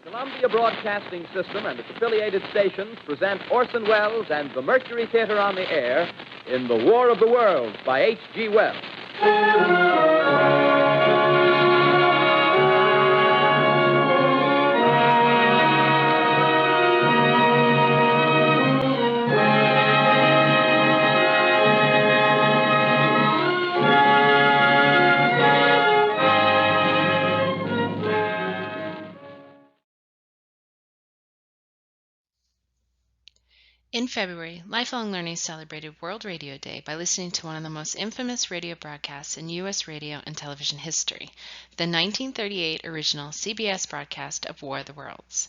Columbia Broadcasting System and its affiliated stations present Orson Welles and the Mercury Theater on the Air in The War of the Worlds by H.G. Wells. In February, Lifelong Learning celebrated World Radio Day by listening to one of the most infamous radio broadcasts in U.S. radio and television history, the 1938 original CBS broadcast of War of the Worlds.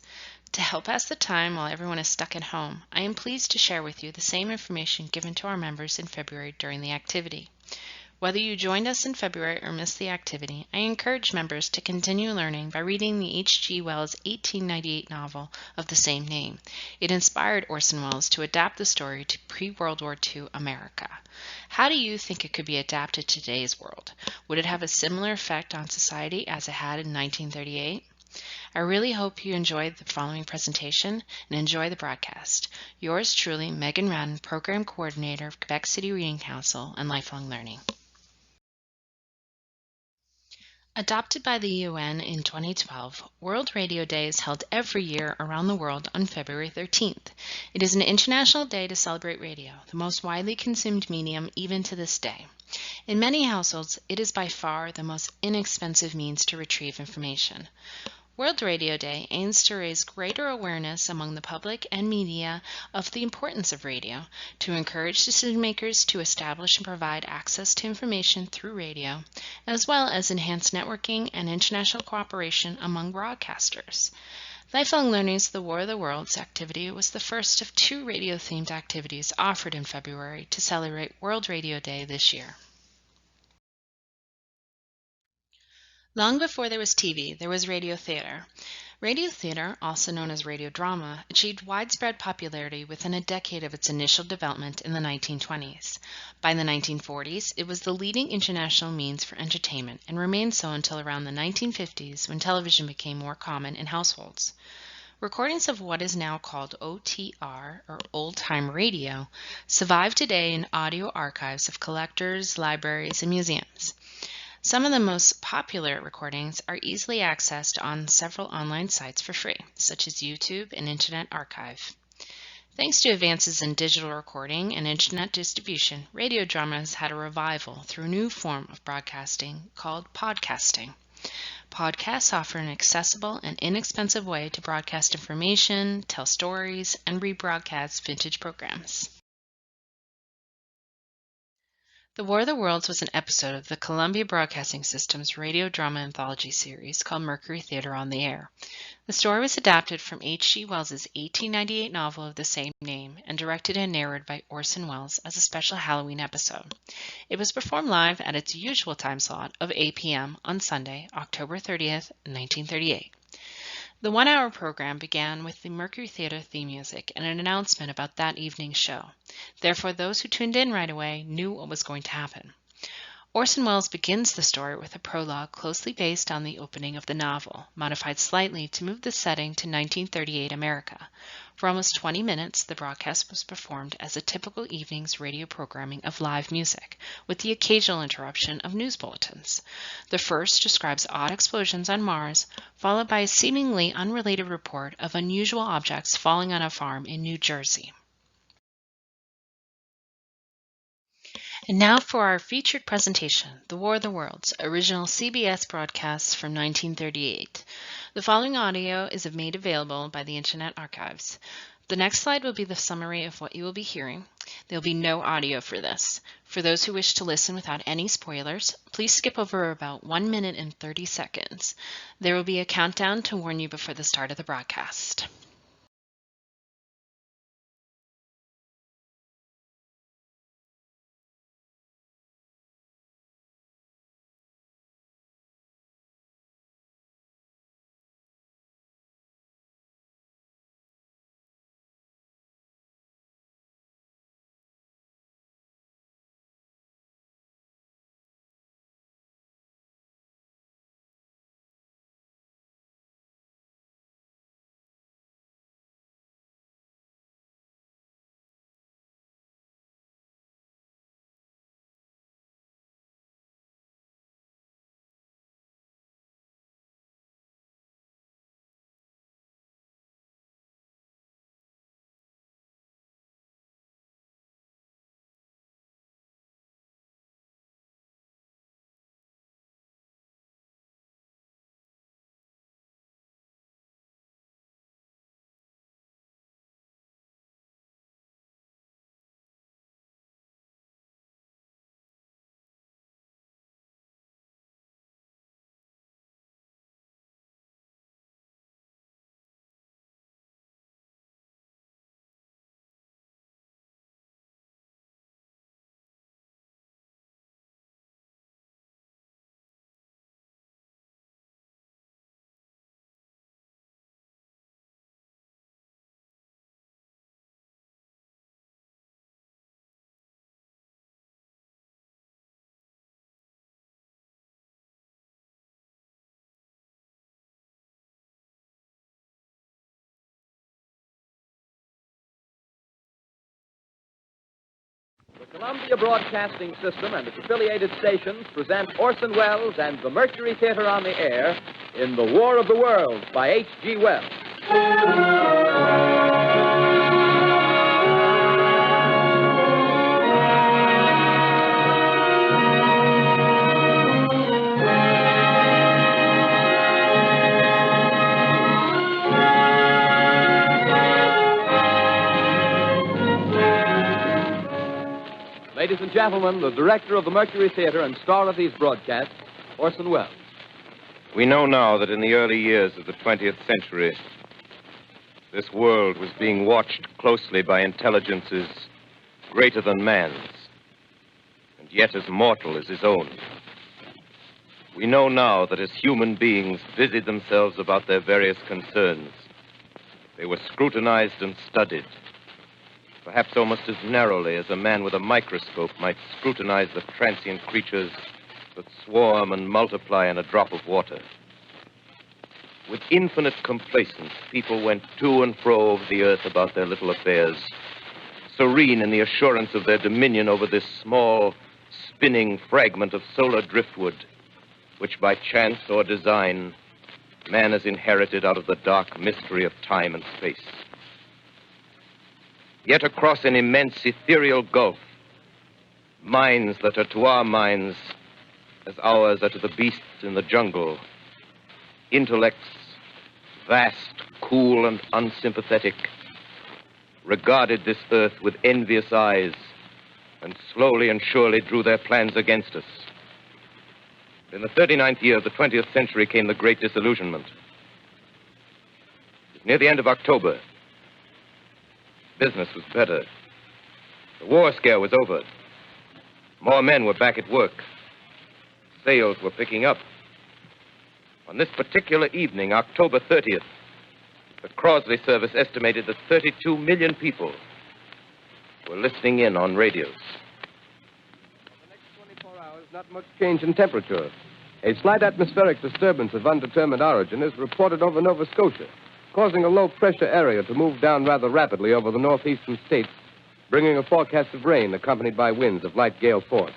To help pass the time while everyone is stuck at home, I am pleased to share with you the same information given to our members in February during the activity. Whether you joined us in February or missed the activity, I encourage members to continue learning by reading the H.G. Wells 1898 novel of the same name. It inspired Orson Welles to adapt the story to pre-World War II America. How do you think it could be adapted to today's world? Would it have a similar effect on society as it had in 1938? I really hope you enjoyed the following presentation and enjoy the broadcast. Yours truly, Megan Radden, Program Coordinator of Quebec City Reading Council and Lifelong Learning. Adopted by the UN in 2012, World Radio Day is held every year around the world on February 13th. It is an international day to celebrate radio, the most widely consumed medium even to this day. In many households, it is by far the most inexpensive means to retrieve information. World Radio Day aims to raise greater awareness among the public and media of the importance of radio, to encourage decision makers to establish and provide access to information through radio, as well as enhance networking and international cooperation among broadcasters. Lifelong Learning's The War of the Worlds activity was the first of two radio-themed activities offered in February to celebrate World Radio Day this year. Long before there was TV, there was radio theater. Radio theater, also known as radio drama, achieved widespread popularity within a decade of its initial development in the 1920s. By the 1940s, it was the leading international means for entertainment and remained so until around the 1950s when television became more common in households. Recordings of what is now called OTR, or old-time radio, survive today in audio archives of collectors, libraries, and museums. Some of the most popular recordings are easily accessed on several online sites for free, such as YouTube and Internet Archive. Thanks to advances in digital recording and Internet distribution, radio drama has had a revival through a new form of broadcasting called podcasting. Podcasts offer an accessible and inexpensive way to broadcast information, tell stories, and rebroadcast vintage programs. The War of the Worlds was an episode of the Columbia Broadcasting System's radio drama anthology series called Mercury Theater on the Air. The story was adapted from H.G. Wells's 1898 novel of the same name and directed and narrated by Orson Welles as a special Halloween episode. It was performed live at its usual time slot of 8 p.m. on Sunday, October 30th, 1938. The one-hour program began with the Mercury Theater theme music and an announcement about that evening's show. Therefore, those who tuned in right away knew what was going to happen. Orson Welles begins the story with a prologue closely based on the opening of the novel, modified slightly to move the setting to 1938 America. For almost 20 minutes, the broadcast was performed as a typical evening's radio programming of live music, with the occasional interruption of news bulletins. The first describes odd explosions on Mars, followed by a seemingly unrelated report of unusual objects falling on a farm in New Jersey. And now for our featured presentation, The War of the Worlds, original CBS broadcasts from 1938. The following audio is made available by the Internet Archives. The next slide will be the summary of what you will be hearing. There will be no audio for this. For those who wish to listen without any spoilers, please skip over about 1 minute and 30 seconds. There will be a countdown to warn you before the start of the broadcast. Columbia Broadcasting System and its affiliated stations present Orson Welles and the Mercury Theater on the Air in The War of the Worlds by H.G. Wells. Ladies and gentlemen, the director of the Mercury Theater and star of these broadcasts, Orson Welles. We know now that in the early years of the 20th century, this world was being watched closely by intelligences greater than man's, and yet as mortal as his own. We know now that as human beings busied themselves about their various concerns, they were scrutinized and studied, perhaps almost as narrowly as a man with a microscope might scrutinize the transient creatures that swarm and multiply in a drop of water. With infinite complacence, people went to and fro over the earth about their little affairs, serene in the assurance of their dominion over this small, spinning fragment of solar driftwood, which by chance or design, man has inherited out of the dark mystery of time and space. Yet across an immense ethereal gulf, minds that are to our minds as ours are to the beasts in the jungle, intellects vast, cool, and unsympathetic, regarded this earth with envious eyes and slowly and surely drew their plans against us. In the 39th year of the 20th century came the Great Disillusionment. It was near the end of October. Business was better. The war scare was over. More men were back at work. Sales were picking up. On this particular evening, October 30th, the Crosley service estimated that 32 million people were listening in on radios. For the next 24 hours, not much change in temperature. A slight atmospheric disturbance of undetermined origin is reported over Nova Scotia, causing a low-pressure area to move down rather rapidly over the northeastern states, bringing a forecast of rain accompanied by winds of light gale force.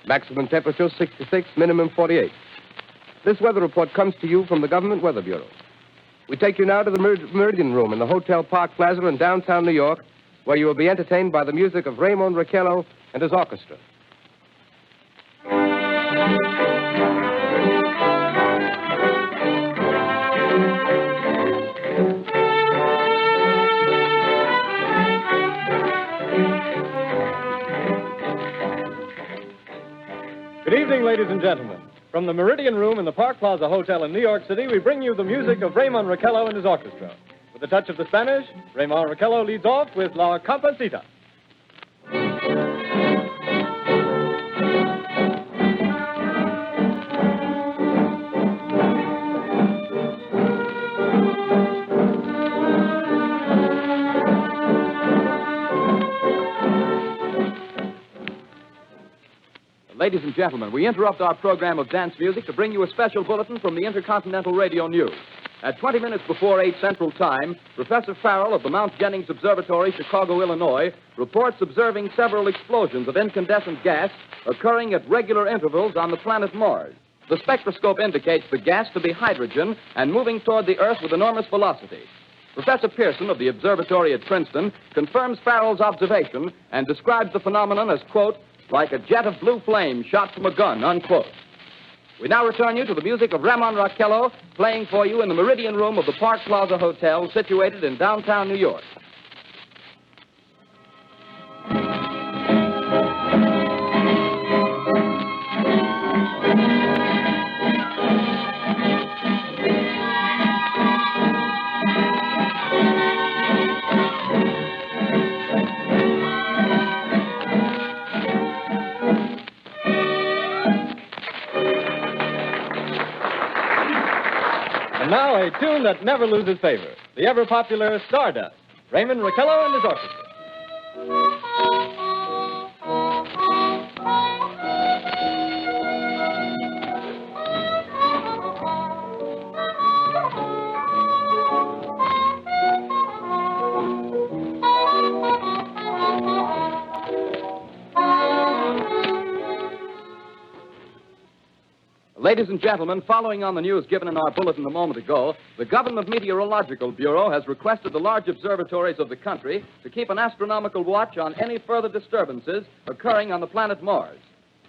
Maximum temperature 66, minimum 48. This weather report comes to you from the Government Weather Bureau. We take you now to the Meridian Room in the Hotel Park Plaza in downtown New York, where you will be entertained by the music of Raymond Raquello and his orchestra. Good evening, ladies and gentlemen. From the Meridian Room in the Park Plaza Hotel in New York City, we bring you the music of Raymond Raquello and his orchestra. With a touch of the Spanish, Raymond Raquello leads off with La Comparsita. Ladies and gentlemen, we interrupt our program of dance music to bring you a special bulletin from the Intercontinental Radio News. At 20 minutes before 8 Central Time, Professor Farrell of the Mount Jennings Observatory, Chicago, Illinois, reports observing several explosions of incandescent gas occurring at regular intervals on the planet Mars. The spectroscope indicates the gas to be hydrogen and moving toward the Earth with enormous velocity. Professor Pearson of the observatory at Princeton confirms Farrell's observation and describes the phenomenon as, quote, like a jet of blue flame shot from a gun, unquote. We now return you to the music of Raymond Raquello, playing for you in the Meridian Room of the Park Plaza Hotel, situated in downtown New York. And now a tune that never loses favor, the ever-popular Stardust, Raymond Raquello and his orchestra. Ladies and gentlemen, following on the news given in our bulletin a moment ago, the Government Meteorological Bureau has requested the large observatories of the country to keep an astronomical watch on any further disturbances occurring on the planet Mars.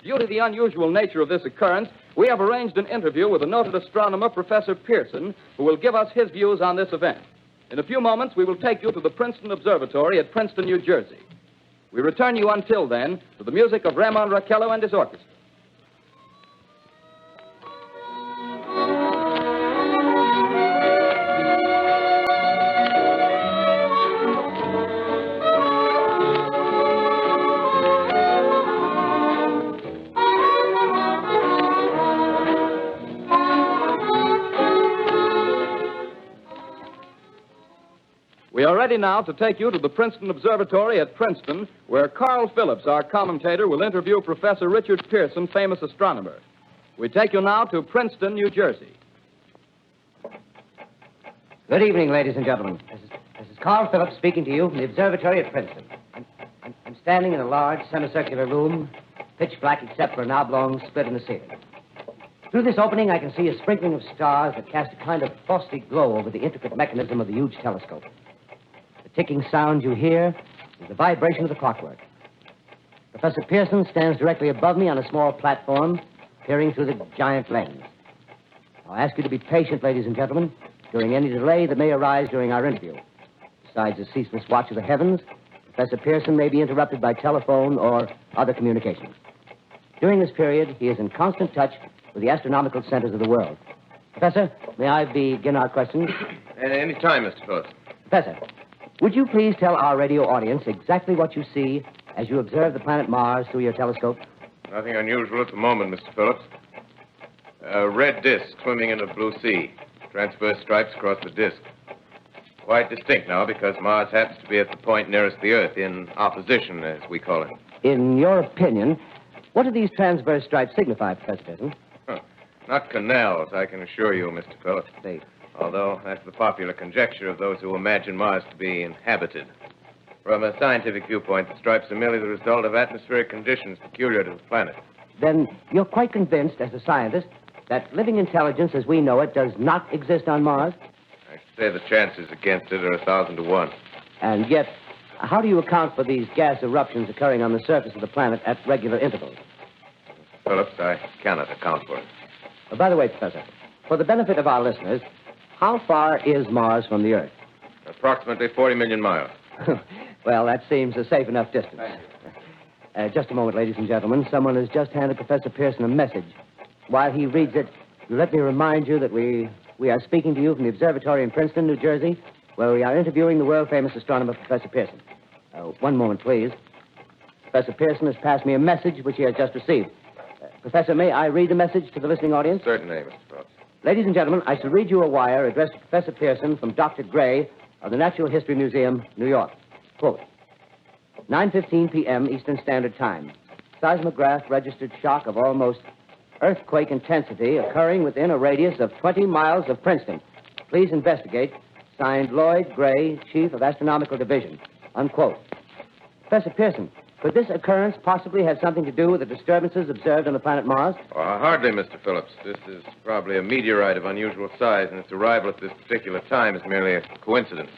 Due to the unusual nature of this occurrence, we have arranged an interview with the noted astronomer, Professor Pearson, who will give us his views on this event. In a few moments, we will take you to the Princeton Observatory at Princeton, New Jersey. We return you until then to the music of Ramon Raquello and his orchestra. We are ready now to take you to the Princeton Observatory at Princeton, where Carl Phillips, our commentator, will interview Professor Richard Pearson, famous astronomer. We take you now to Princeton, New Jersey. Good evening, ladies and gentlemen. This is Carl Phillips speaking to you from the observatory at Princeton. I'm standing in a large semicircular room, pitch black except for an oblong split in the ceiling. Through this opening, I can see a sprinkling of stars that cast a kind of frosty glow over the intricate mechanism of the huge telescope. The ticking sound you hear is the vibration of the clockwork. Professor Pearson stands directly above me on a small platform, peering through the giant lens. I'll ask you to be patient, ladies and gentlemen, during any delay that may arise during our interview. Besides the ceaseless watch of the heavens, Professor Pearson may be interrupted by telephone or other communications. During this period, he is in constant touch with the astronomical centers of the world. Professor, may I begin our questions? Any time, Mr. Phillips. Professor, would you please tell our radio audience exactly what you see as you observe the planet Mars through your telescope? Nothing unusual at the moment, Mr. Phillips. A red disk swimming in a blue sea. Transverse stripes across the disk. Quite distinct now because Mars happens to be at the point nearest the Earth, in opposition, as we call it. In your opinion, what do these transverse stripes signify, Professor Pearson? Not canals, I can assure you, Mr. Phillips. Although that's the popular conjecture of those who imagine Mars to be inhabited. From a scientific viewpoint, the stripes are merely the result of atmospheric conditions peculiar to the planet. Then you're quite convinced, as a scientist, that living intelligence as we know it does not exist on Mars? I should say the chances against it are 1,000 to 1. And yet, how do you account for these gas eruptions occurring on the surface of the planet at regular intervals? Phillips, I cannot account for it. By the way, Professor, for the benefit of our listeners, how far is Mars from the Earth? Approximately 40 million miles. Well, that seems a safe enough distance. Just a moment, ladies and gentlemen. Someone has just handed Professor Pearson a message. While he reads it, let me remind you that we are speaking to you from the observatory in Princeton, New Jersey, where we are interviewing the world-famous astronomer, Professor Pearson. One moment, please. Professor Pearson has passed me a message which he has just received. Professor, may I read the message to the listening audience? Certainly, Mr. Phillips. Ladies and gentlemen, I shall read you a wire addressed to Professor Pearson from Dr. Gray of the Natural History Museum, New York. Quote, 9:15 p.m. Eastern Standard Time. Seismograph registered shock of almost earthquake intensity occurring within a radius of 20 miles of Princeton. Please investigate. Signed, Lloyd Gray, Chief of Astronomical Division. Unquote. Professor Pearson, could this occurrence possibly have something to do with the disturbances observed on the planet Mars? Hardly, Mr. Phillips. This is probably a meteorite of unusual size, and its arrival at this particular time is merely a coincidence.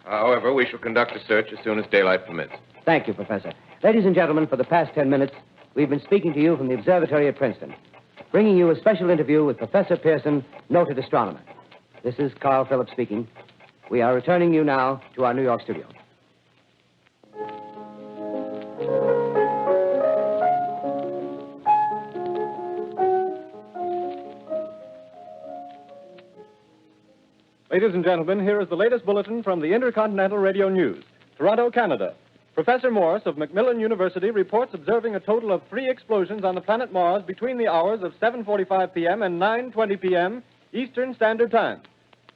However, we shall conduct a search as soon as daylight permits. Thank you, Professor. Ladies and gentlemen, for the past 10 minutes, we've been speaking to you from the observatory at Princeton, bringing you a special interview with Professor Pearson, noted astronomer. This is Carl Phillips speaking. We are returning you now to our New York studio. Ladies and gentlemen, here is the latest bulletin from the Intercontinental Radio News. Toronto, Canada. Professor Morse of Macmillan University reports observing a total of 3 explosions on the planet Mars between the hours of 7:45 p.m. and 9:20 p.m. Eastern Standard Time.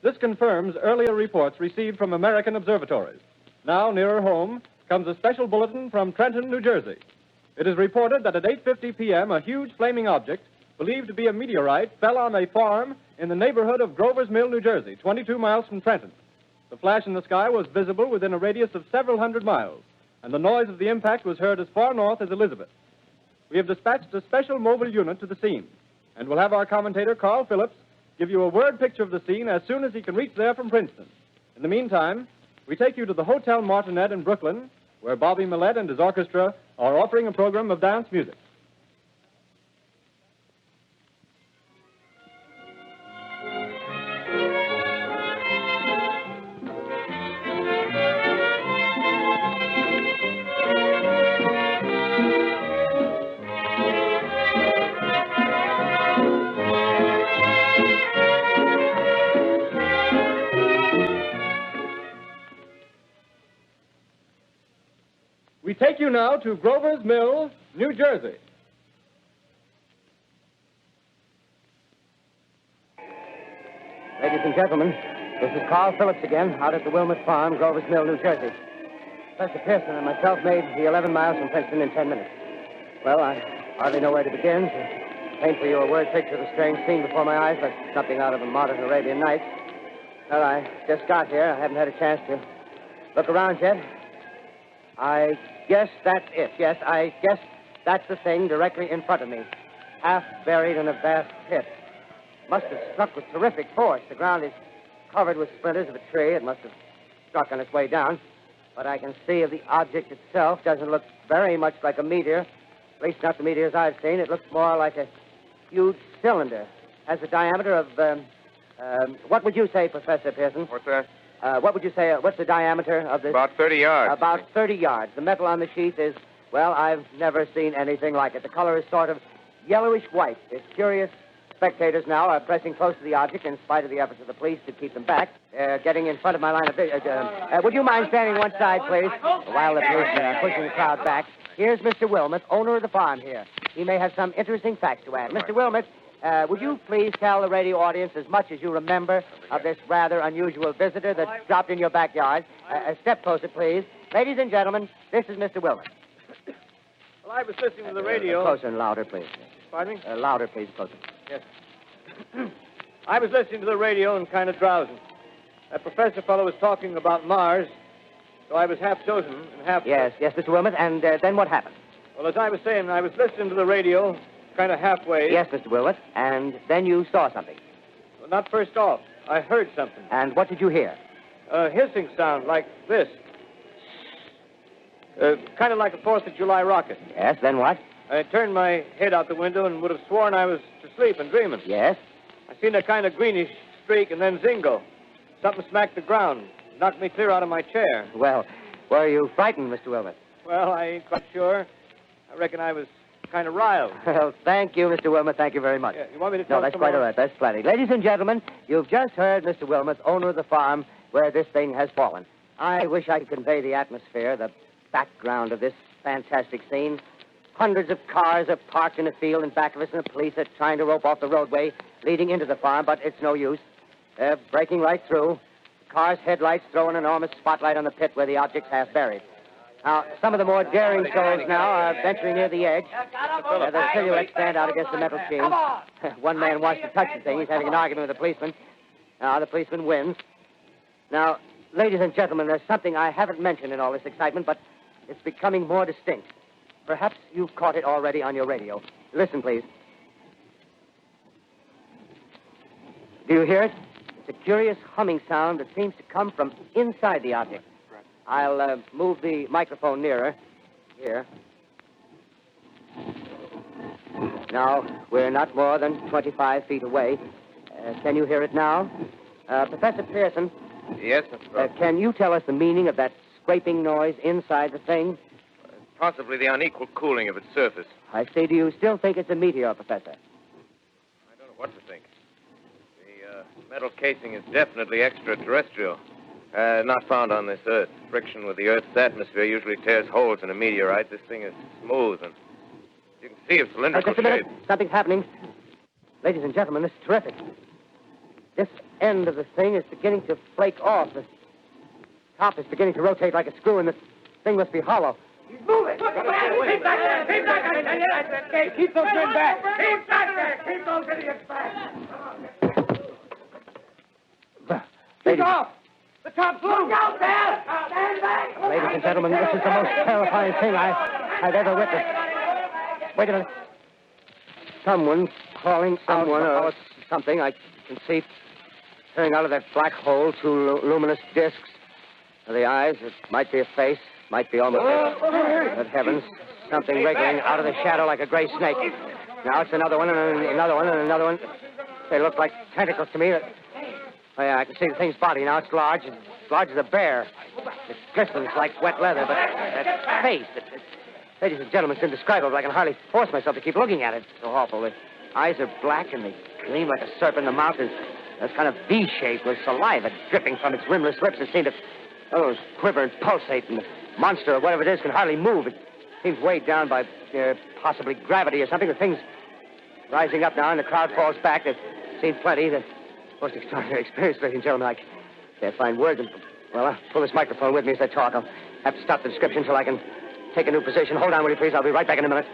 This confirms earlier reports received from American observatories. Now, nearer home, comes a special bulletin from Trenton, New Jersey. It is reported that at 8:50 p.m., a huge flaming object, believed to be a meteorite, fell on a farm in the neighborhood of Grover's Mill, New Jersey, 22 miles from Trenton. The flash in the sky was visible within a radius of several hundred miles, and the noise of the impact was heard as far north as Elizabeth. We have dispatched a special mobile unit to the scene. And we'll have our commentator, Carl Phillips, give you a word picture of the scene as soon as he can reach there from Princeton. In the meantime, we take you to the Hotel Martinet in Brooklyn, where Bobby Millette and his orchestra are offering a program of dance music. We take you now to Grover's Mill, New Jersey. Ladies and gentlemen, this is Carl Phillips again, out at the Wilmot Farm, Grover's Mill, New Jersey. Professor Pearson and myself made the 11 miles from Princeton in 10 minutes. Well, I hardly know where to begin. To paint for you a word picture of the strange scene before my eyes, like something out of a modern Arabian Nights. Well, I just got here. I haven't had a chance to look around yet. I guess that's it. Yes, I guess that's the thing directly in front of me. Half buried in a vast pit. Must have struck with terrific force. The ground is covered with splinters of a tree. It must have struck on its way down. But I can see the object itself doesn't look very much like a meteor. At least not the meteors I've seen. It looks more like a huge cylinder. Has a diameter of, what would you say, Professor Pearson? What's that? What would you say, what's the diameter of this? About 30 yards. About 30 yards. The metal on the sheath is, well, I've never seen anything like it. The color is sort of yellowish white. It's curious. Spectators now are pressing close to the object in spite of the efforts of the police to keep them back. Getting in front of my line of vision. Would you mind standing one side, please? While the policemen are pushing the crowd back. Here's Mr. Wilmot, owner of the farm here. He may have some interesting facts to add. Mr. Wilmot, would you please tell the radio audience as much as you remember of this rather unusual visitor that dropped in your backyard? A step closer, please. Ladies and gentlemen, this is Mr. Wilmot. Well, I was listening to the radio. Closer and louder, please. Pardon me? Louder, please, closer. Yes. I was listening to the radio and kind of drowsing. That professor fellow was talking about Mars, so I was half chosen and half... Yes, Mr. Wilmot, and then what happened? Well, as I was saying, I was listening to the radio, kind of halfway. Yes, Mr. Wilmot, and then you saw something. Well, not first off. I heard something. And what did you hear? A hissing sound like this. Kind of like a 4th of July rocket. Yes, then what? I turned my head out the window and would have sworn I was to sleep and dreaming. Yes? I seen a kind of greenish streak and then zingo. Something smacked the ground, knocked me clear out of my chair. Well, were you frightened, Mr. Wilmot? Well, I ain't quite sure. I reckon I was kind of riled. Well, thank you, Mr. Wilmot. Thank you very much. Yeah, you want me to No, talk that's some quite more? all right. That's plenty. Ladies and gentlemen, you've just heard Mr. Wilmot, owner of the farm where this thing has fallen. I wish I could convey the atmosphere, the background of this fantastic scene. Hundreds of cars are parked in a field in back of us, and the police are trying to rope off the roadway leading into the farm, but it's no use. They're breaking right through. The car's headlights throw an enormous spotlight on the pit where the object's half buried. Now, some of the more daring souls now are venturing near the edge. The silhouettes stand out against the metal sheen. One man wants to touch the thing. He's having an argument with the policeman. Now, the policeman wins. Now, ladies and gentlemen, there's something I haven't mentioned in all this excitement, but it's becoming more distinct. Perhaps you've caught it already on your radio. Listen, please. Do you hear it? It's a curious humming sound that seems to come from inside the object. I'll move the microphone nearer. Here. Now, we're not more than 25 feet away. Can you hear it now? Professor Pearson. Yes, Mr. Brooks. Can you tell us the meaning of that scraping noise inside the thing? Possibly the unequal cooling of its surface. I say, do you still think it's a meteor, Professor? I don't know what to think. The metal casing is definitely extraterrestrial. Not found on this Earth. Friction with the Earth's atmosphere usually tears holes in a meteorite. This thing is smooth, and you can see its cylindrical Just a minute. shape. Something's happening. Ladies and gentlemen, this is terrific. This end of the thing is beginning to flake off. The top is beginning to rotate like a screw, and the thing must be hollow. Move it! Keep back there! Keep back there! Keep those men back! Keep back there! Keep those idiots back! Keep off! The top's loose! Look out there! Stand back! Ladies and gentlemen, this is the most terrifying thing I've ever witnessed. Wait a minute. Someone's calling someone or something. I can see turning out of that black hole two luminous discs. The eyes, it might be a face, might be almost Good heavens, something wriggling out of the shadow like a gray snake. Now it's another one, and another one, and another one. They look like tentacles to me. Oh, yeah, I can see the thing's body. Now it's large as a bear. It glistens like wet leather, but that face, ladies and gentlemen, it's indescribable. I can hardly force myself to keep looking at it. It's so awful. The eyes are black, and they gleam like a serpent. The mouth is kind of V-shaped with saliva dripping from its rimless lips. It seems to quiver and pulsate, and the monster, or whatever it is, can hardly move. It seems weighed down by possibly gravity or something. The thing's rising up now, and the crowd falls back. They've seen plenty. The most extraordinary experience, ladies and gentlemen. I can't find words. Well, I'll pull this microphone with me as I talk. I'll have to stop the description till I can take a new position. Hold on, will you, please? I'll be right back in a minute.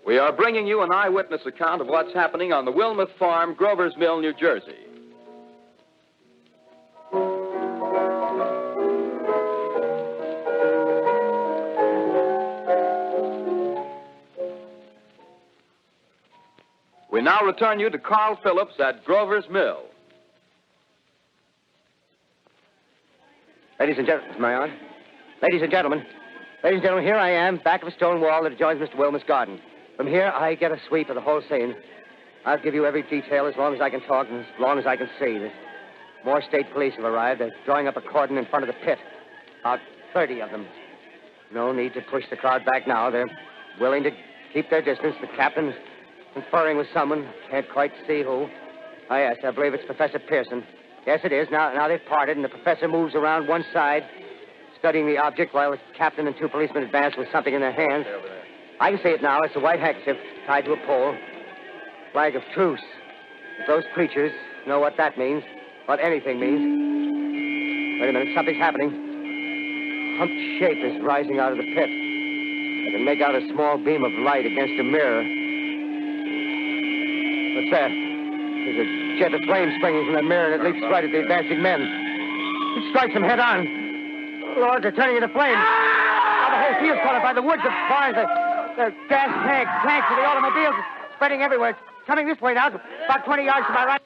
We are bringing you an eyewitness account of what's happening on the Wilmouth Farm, Grover's Mill, New Jersey. We now return you to Carl Phillips at Grover's Mill. Ladies and gentlemen, am I on? Ladies and gentlemen, here I am, back of a stone wall that adjoins Mr. Wilmot's garden. From here, I get a sweep of the whole scene. I'll give you every detail as long as I can talk and as long as I can see. There's more state police have arrived. They're drawing up a cordon in front of the pit. About 30 of them. No need to push the crowd back now. They're willing to keep their distance. The captain's conferring with someone. Can't quite see who. Oh, yes, I believe it's Professor Pearson. Yes, it is. Now they've parted, and the professor moves around one side, studying the object while the captain and two policemen advance with something in their hands. I can see it now. It's a white handkerchief tied to a pole. Flag of truce. If those creatures know what that means, what anything means. Wait a minute, something's happening. Humped shape is rising out of the pit. I can make out a small beam of light against a mirror. What's that? There's a jet of flame springing from the mirror, and it leaps right at the advancing men. It strikes them head on. Lord, they're turning into flames. Now the whole field's caught up by the woods, the barns, the gas tanks of the automobiles spreading everywhere. It's coming this way now, about 20 yards to my right.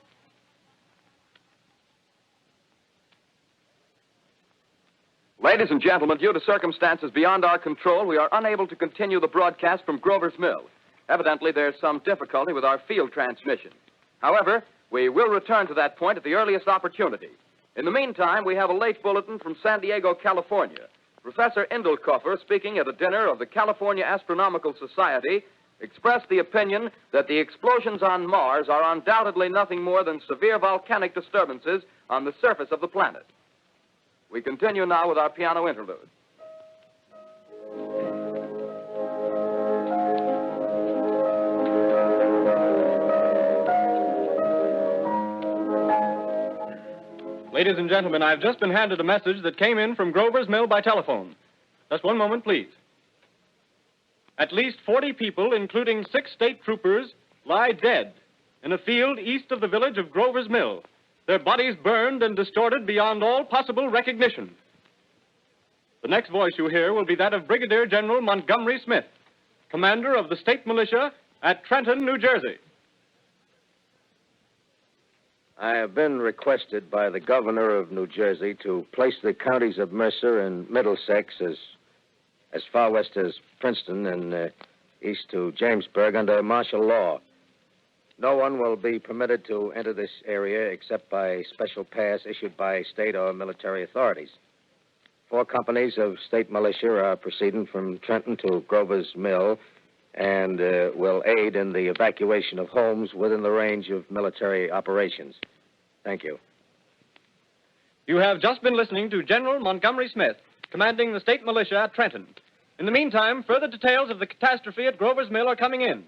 Ladies and gentlemen, due to circumstances beyond our control, we are unable to continue the broadcast from Grover's Mill. Evidently, there's some difficulty with our field transmission. However, we will return to that point at the earliest opportunity. In the meantime, we have a late bulletin from San Diego, California. Professor Indelkoffer, speaking at a dinner of the California Astronomical Society, expressed the opinion that the explosions on Mars are undoubtedly nothing more than severe volcanic disturbances on the surface of the planet. We continue now with our piano interlude. Ladies and gentlemen, I've just been handed a message that came in from Grover's Mill by telephone. Just one moment, please. At least 40 people, including 6 state troopers, lie dead in a field east of the village of Grover's Mill, their bodies burned and distorted beyond all possible recognition. The next voice you hear will be that of Brigadier General Montgomery Smith, commander of the state militia at Trenton, New Jersey. I have been requested by the governor of New Jersey to place the counties of Mercer and Middlesex as far west as Princeton and east to Jamesburg under martial law. No one will be permitted to enter this area except by special pass issued by state or military authorities. 4 companies of state militia are proceeding from Trenton to Grover's Mill and will aid in the evacuation of homes within the range of military operations. Thank you. You have just been listening to General Montgomery Smith, commanding the state militia at Trenton. In the meantime, further details of the catastrophe at Grover's Mill are coming in.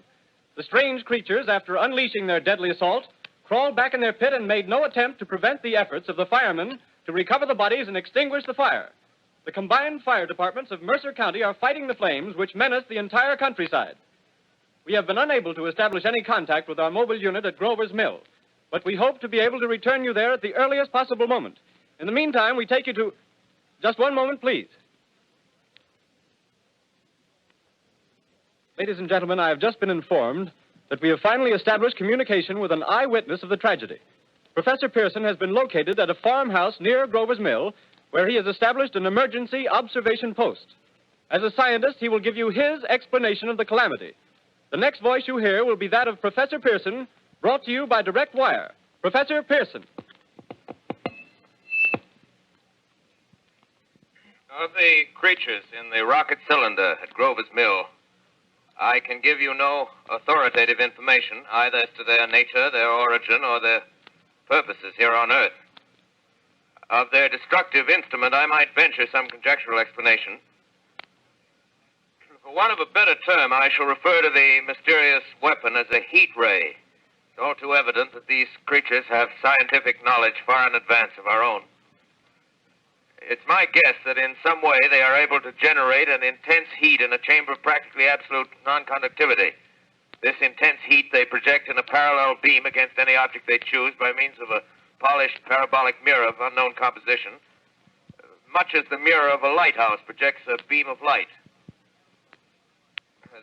The strange creatures, after unleashing their deadly assault, crawled back in their pit and made no attempt to prevent the efforts of the firemen to recover the bodies and extinguish the fire. The combined fire departments of Mercer County are fighting the flames which menace the entire countryside. We have been unable to establish any contact with our mobile unit at Grover's Mill. but we hope to be able to return you there at the earliest possible moment. In the meantime, we take you to... Just one moment, please. Ladies and gentlemen, I have just been informed that we have finally established communication with an eyewitness of the tragedy. Professor Pearson has been located at a farmhouse near Grover's Mill, where he has established an emergency observation post. As a scientist, he will give you his explanation of the calamity. The next voice you hear will be that of Professor Pearson, brought to you by direct wire. Professor Pearson. Of the creatures in the rocket cylinder at Grover's Mill, I can give you no authoritative information, either as to their nature, their origin, or their purposes here on Earth. Of their destructive instrument, I might venture some conjectural explanation. For want of a better term, I shall refer to the mysterious weapon as a heat ray. It's all too evident that these creatures have scientific knowledge far in advance of our own. It's my guess that in some way they are able to generate an intense heat in a chamber of practically absolute non-conductivity. This intense heat they project in a parallel beam against any object they choose by means of a polished parabolic mirror of unknown composition, much as the mirror of a lighthouse projects a beam of light.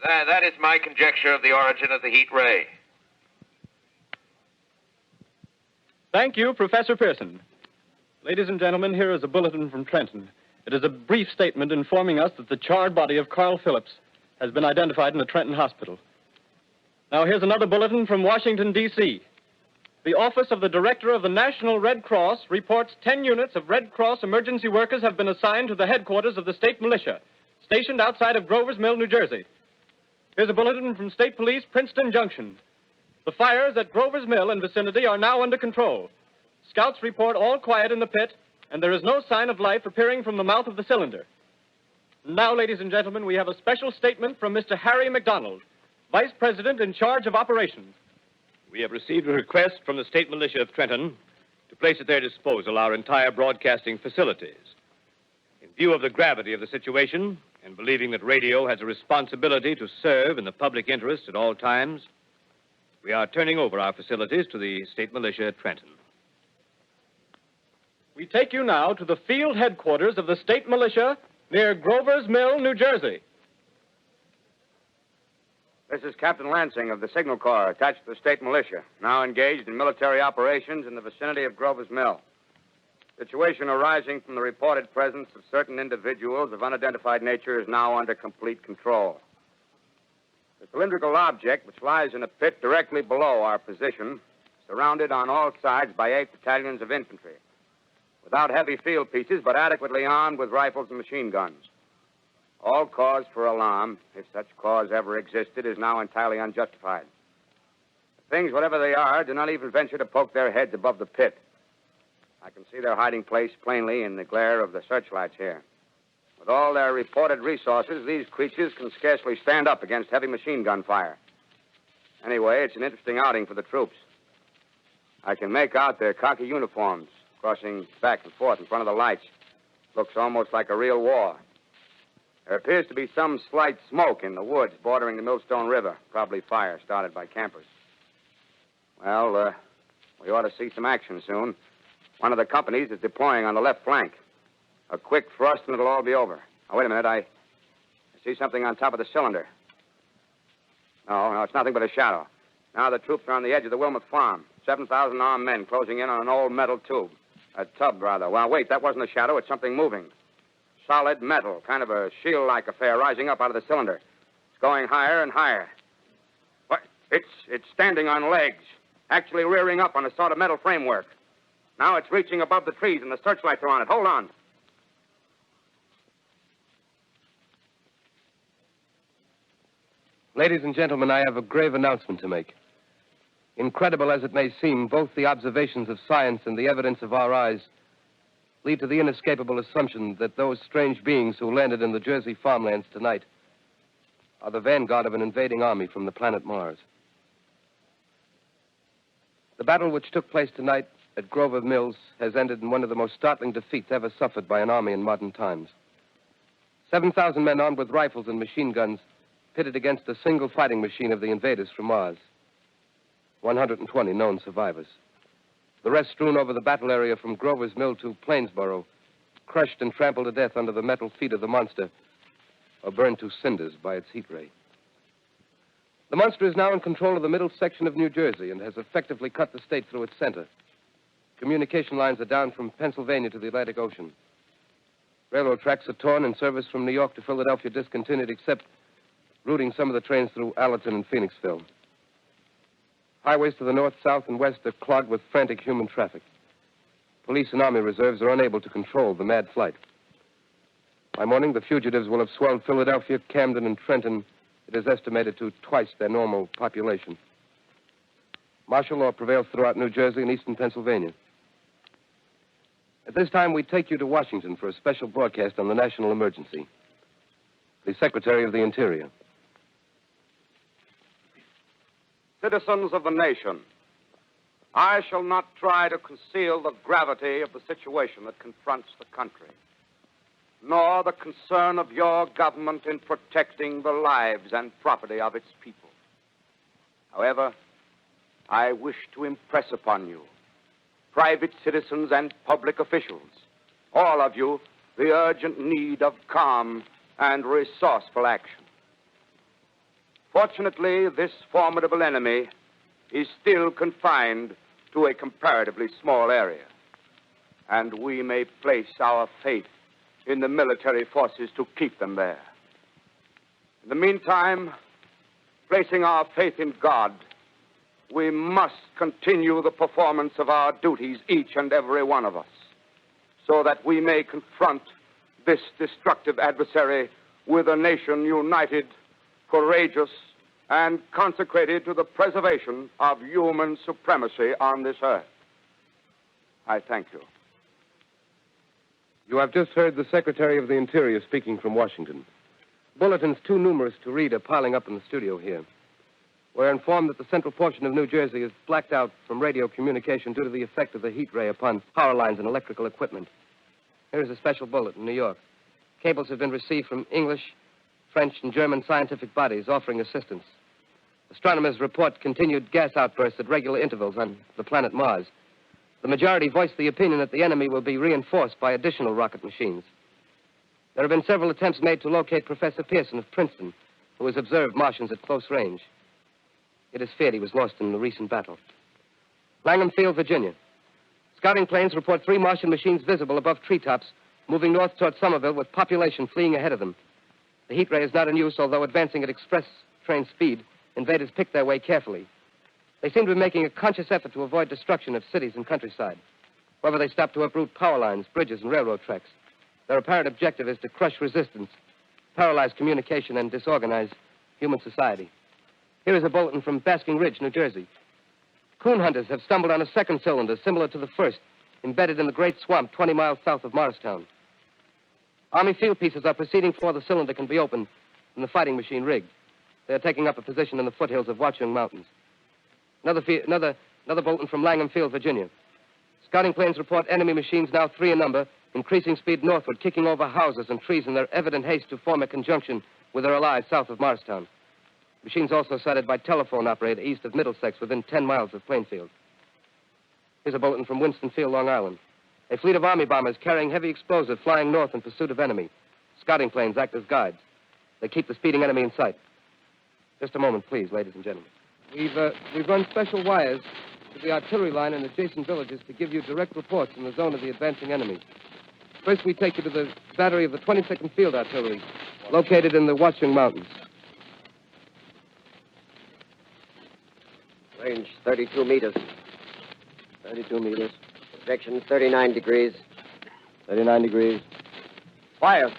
That is my conjecture of the origin of the heat ray. Thank you, Professor Pearson. Ladies and gentlemen, here is a bulletin from Trenton. It is a brief statement informing us that the charred body of Carl Phillips has been identified in the Trenton Hospital. Now, here's another bulletin from Washington, D.C. The Office of the Director of the National Red Cross reports 10 units of Red Cross emergency workers have been assigned to the headquarters of the state militia, stationed outside of Grover's Mill, New Jersey. Here's a bulletin from State Police, Princeton Junction. The fires at Grover's Mill and vicinity are now under control. Scouts report all quiet in the pit, and there is no sign of life appearing from the mouth of the cylinder. Now, ladies and gentlemen, we have a special statement from Mr. Harry McDonald, Vice President in charge of operations. We have received a request from the State Militia of Trenton to place at their disposal our entire broadcasting facilities. In view of the gravity of the situation, and believing that radio has a responsibility to serve in the public interest at all times, we are turning over our facilities to the State Militia at Trenton. We take you now to the field headquarters of the state militia near Grover's Mill, New Jersey. This is Captain Lansing of the Signal Corps, attached to the state militia, now engaged in military operations in the vicinity of Grover's Mill. Situation arising from the reported presence of certain individuals of unidentified nature is now under complete control. The cylindrical object, which lies in a pit directly below our position, surrounded on all sides by 8 battalions of infantry, without heavy field pieces, but adequately armed with rifles and machine guns. All cause for alarm, if such cause ever existed, is now entirely unjustified. Things, whatever they are, do not even venture to poke their heads above the pit. I can see their hiding place plainly in the glare of the searchlights here. With all their reported resources, these creatures can scarcely stand up against heavy machine gun fire. Anyway, it's an interesting outing for the troops. I can make out their khaki uniforms crossing back and forth in front of the lights. Looks almost like a real war. There appears to be some slight smoke in the woods bordering the Millstone River. Probably fire started by campers. Well, we ought to see some action soon. One of the companies is deploying on the left flank. A quick thrust and it'll all be over. Now, wait a minute. I see something on top of the cylinder. No, it's nothing but a shadow. Now the troops are on the edge of the Wilmot Farm. 7,000 armed men closing in on an old metal tube. A tub, rather. Well, wait, that wasn't a shadow. It's something moving. Solid metal, kind of a shield-like affair rising up out of the cylinder. It's going higher and higher. What? It's standing on legs, actually rearing up on a sort of metal framework. Now it's reaching above the trees and the searchlights are on it. Hold on. Ladies and gentlemen, I have a grave announcement to make. Incredible as it may seem, both the observations of science and the evidence of our eyes lead to the inescapable assumption that those strange beings who landed in the Jersey farmlands tonight are the vanguard of an invading army from the planet Mars. The battle which took place tonight at Grover Mills has ended in one of the most startling defeats ever suffered by an army in modern times. 7,000 men armed with rifles and machine guns pitted against a single fighting machine of the invaders from Mars. 120 known survivors. The rest strewn over the battle area from Grover's Mill to Plainsboro, crushed and trampled to death under the metal feet of the monster, or burned to cinders by its heat ray. The monster is now in control of the middle section of New Jersey and has effectively cut the state through its center. Communication lines are down from Pennsylvania to the Atlantic Ocean. Railroad tracks are torn and service from New York to Philadelphia discontinued, except routing some of the trains through Allerton and Phoenixville. Highways to the north, south, and west are clogged with frantic human traffic. Police and army reserves are unable to control the mad flight. By morning, the fugitives will have swelled Philadelphia, Camden, and Trenton. It is estimated to twice their normal population. Martial law prevails throughout New Jersey and eastern Pennsylvania. At this time, we take you to Washington for a special broadcast on the national emergency. The Secretary of the Interior. Citizens of the nation, I shall not try to conceal the gravity of the situation that confronts the country, nor the concern of your government in protecting the lives and property of its people. However, I wish to impress upon you, private citizens and public officials, all of you, the urgent need of calm and resourceful action. Fortunately, this formidable enemy is still confined to a comparatively small area, and we may place our faith in the military forces to keep them there. In the meantime, placing our faith in God, we must continue the performance of our duties, each and every one of us, so that we may confront this destructive adversary with a nation united, courageous, and consecrated to the preservation of human supremacy on this earth. I thank you. You have just heard the Secretary of the Interior speaking from Washington. Bulletins too numerous to read are piling up in the studio here. We're informed that the central portion of New Jersey is blacked out from radio communication due to the effect of the heat ray upon power lines and electrical equipment. Here's a special bulletin, New York. Cables have been received from English, French, and German scientific bodies offering assistance. Astronomers report continued gas outbursts at regular intervals on the planet Mars. The majority voiced the opinion that the enemy will be reinforced by additional rocket machines. There have been several attempts made to locate Professor Pearson of Princeton, who has observed Martians at close range. It is feared he was lost in the recent battle. Langham Field, Virginia. Scouting planes report 3 Martian machines visible above treetops, moving north toward Somerville with population fleeing ahead of them. The heat ray is not in use, although advancing at express train speed, invaders pick their way carefully. They seem to be making a conscious effort to avoid destruction of cities and countryside. However, they stop to uproot power lines, bridges, and railroad tracks. Their apparent objective is to crush resistance, paralyze communication, and disorganize human society. Here is a bulletin from Basking Ridge, New Jersey. Coon hunters have stumbled on a second cylinder similar to the first, embedded in the great swamp 20 miles south of Morristown. Army field pieces are proceeding before the cylinder can be opened and the fighting machine rigged. They are taking up a position in the foothills of Watchung Mountains. Another bulletin from Langham Field, Virginia. Scouting planes report enemy machines, now 3 in number, increasing speed northward, kicking over houses and trees in their evident haste to form a conjunction with their allies south of Morristown. Machines also sighted by telephone operator east of Middlesex, within 10 miles of Plainfield. Here's a bulletin from Winston Field, Long Island. A fleet of Army bombers carrying heavy explosives flying north in pursuit of enemy. Scouting planes act as guides. They keep the speeding enemy in sight. Just a moment, please, ladies and gentlemen. We've run special wires to the artillery line in adjacent villages to give you direct reports in the zone of the advancing enemy. First, we take you to the battery of the 22nd Field Artillery, located in the Watchung Mountains. Range 32 meters. 32 meters. Projection 39 degrees. 39 degrees. Fire.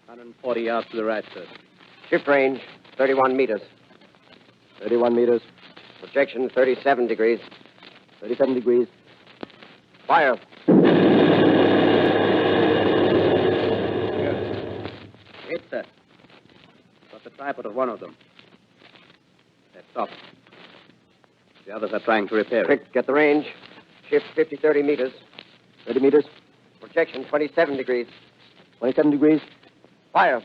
140 yards to the right, sir. Shift range 31 meters. 31 meters. Projection 37 degrees. 37 degrees. Fire. Hit, sir. Got the tripod of one of them. They're stopped. The others are trying to repair it. Quick, get the range. Shift 30 meters. 30 meters. Projection 27 degrees. 27 degrees. Fire.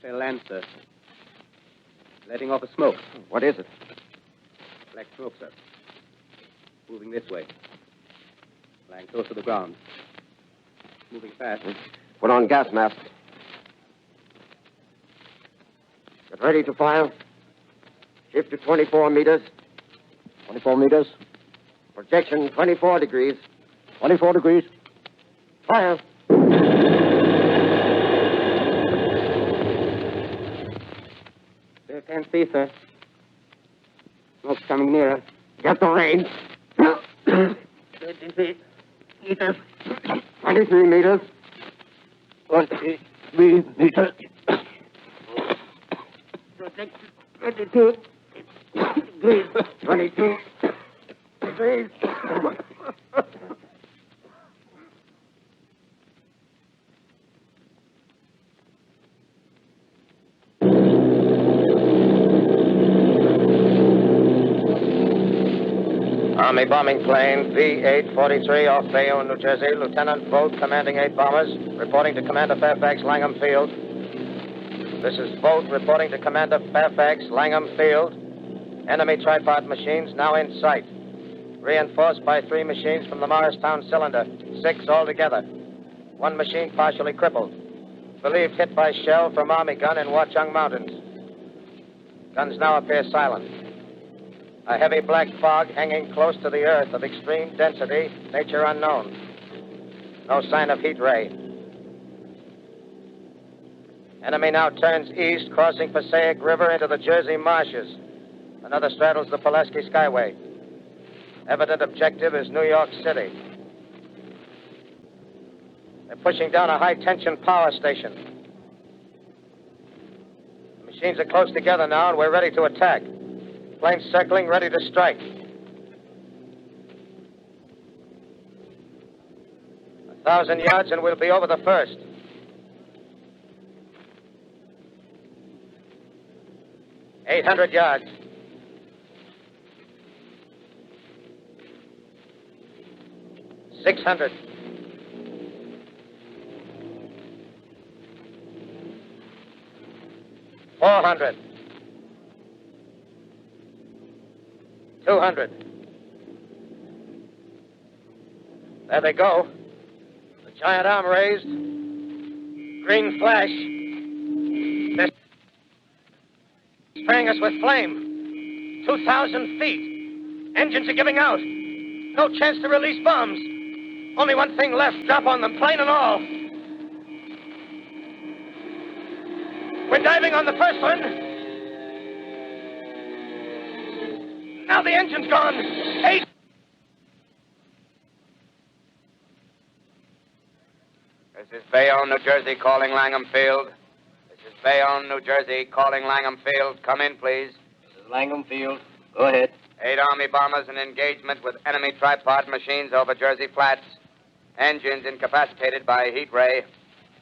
Mr. Lancer. Letting off a smoke. What is it? Black smoke, sir. Moving this way. Lying close to the ground. Moving fast. Put on gas mask. Get ready to fire. Shift to 24 meters. 24 meters. Projection 24 degrees. 24 degrees. Fire. Still can't see, sir. Smoke's coming nearer. Get the range. 30 feet. Meters. 23 meters. 23 meters. Projection 22 degrees. 22 degrees. Army bombing plane V-843 off Bayonne, New Jersey. Lieutenant Vogt, commanding 8 bombers, reporting to Commander Fairfax, Langham Field. This is Vogt reporting to Commander Fairfax, Langham Field. Enemy tripod machines now in sight. Reinforced by 3 machines from the Morristown cylinder. 6 altogether. 1 machine partially crippled. Believed hit by shell from Army gun in Watchung Mountains. Guns now appear silent. A heavy black fog hanging close to the earth of extreme density, nature unknown. No sign of heat ray. Enemy now turns east, crossing Passaic River into the Jersey marshes. Another straddles the Pulaski Skyway. Evident objective is New York City. They're pushing down a high-tension power station. The machines are close together now, and we're ready to attack. Planes circling, ready to strike. 1,000 yards, and we'll be over the first. $800 yards. $600. $400. 200. There they go. The giant arm raised. Green flash. They're spraying us with flame. 2,000 feet. Engines are giving out. No chance to release bombs. Only one thing left. Drop on them, plane and all. We're diving on the first one. Now the engine's gone. 8. This is Bayonne, New Jersey, calling Langham Field. This is Bayonne, New Jersey, calling Langham Field. Come in, please. This is Langham Field. Go ahead. 8 Army bombers in engagement with enemy tripod machines over Jersey Flats. Engines incapacitated by heat ray.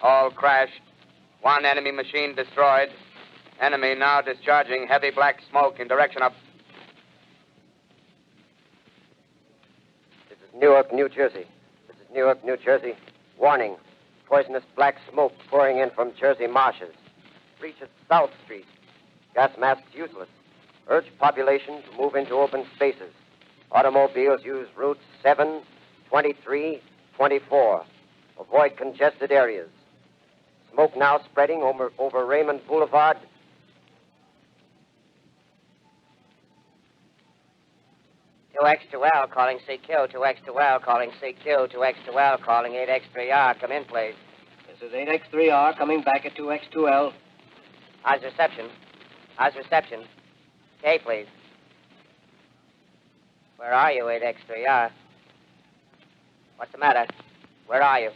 All crashed. 1 enemy machine destroyed. Enemy now discharging heavy black smoke in direction of... This is Newark, New Jersey. This is Newark, New Jersey. Warning. Poisonous black smoke pouring in from Jersey marshes. Reaches South Street. Gas masks useless. Urge population to move into open spaces. Automobiles use routes 7, 23, 24. Avoid congested areas. Smoke now spreading over Raymond Boulevard. X2L calling CQ, 2X2L calling CQ, 2X2L calling 8X3R. Come in, please. This is 8X3R coming back at 2X2L. How's reception? How's reception? Okay, please. Where are you, 8X3R? What's the matter? Where are you?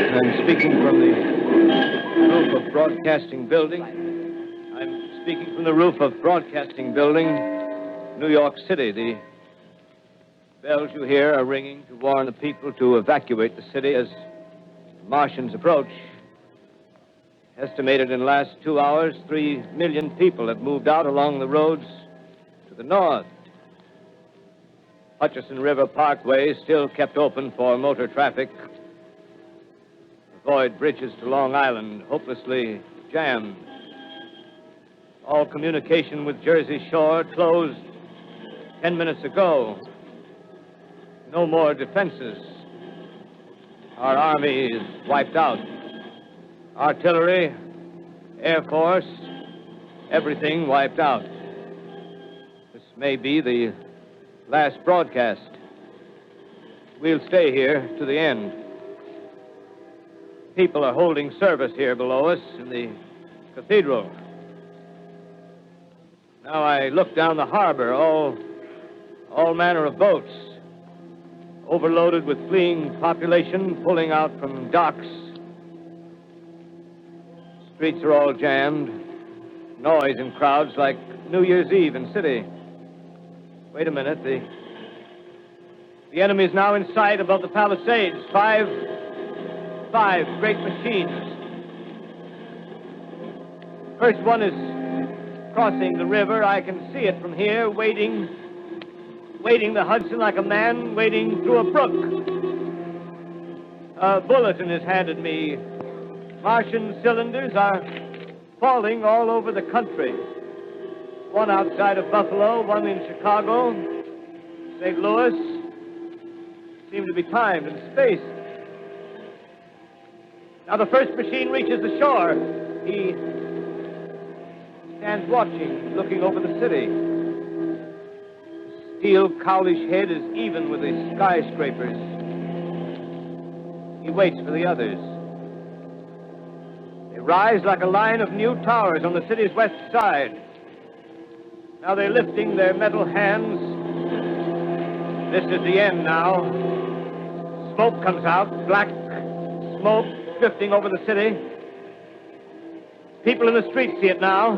I'm speaking from the roof of Broadcasting Building. I'm speaking from the roof of Broadcasting Building, New York City. The bells you hear are ringing to warn the people to evacuate the city as Martians approach. Estimated in the last 2 hours, 3 million people have moved out along the roads to the north. Hutchison River Parkway is still kept open for motor traffic. Avoid bridges to Long Island, hopelessly jammed. All communication with Jersey Shore closed 10 minutes ago. No more defenses. Our army is wiped out. Artillery, Air Force, everything wiped out. This may be the last broadcast. We'll stay here to the end. People are holding service here below us in the cathedral. Now I look down the harbor, all manner of boats, overloaded with fleeing population pulling out from docks. Streets are all jammed. Noise and crowds like New Year's Eve in city. Wait a minute. The enemy is now in sight above the Palisades. Five great machines. First one is crossing the river. I can see it from here, wading the Hudson like a man wading through a brook. A bulletin is handed me. Martian cylinders are falling all over the country. One outside of Buffalo, one in Chicago, St. Louis. Seem to be timed and spaced. Now the first machine reaches the shore. He stands watching, looking over the city. The steel cowlish head is even with the skyscrapers. He waits for the others. They rise like a line of new towers on the city's west side. Now they're lifting their metal hands. This is the end now. Smoke comes out, black smoke drifting over the city. People in the streets see it now.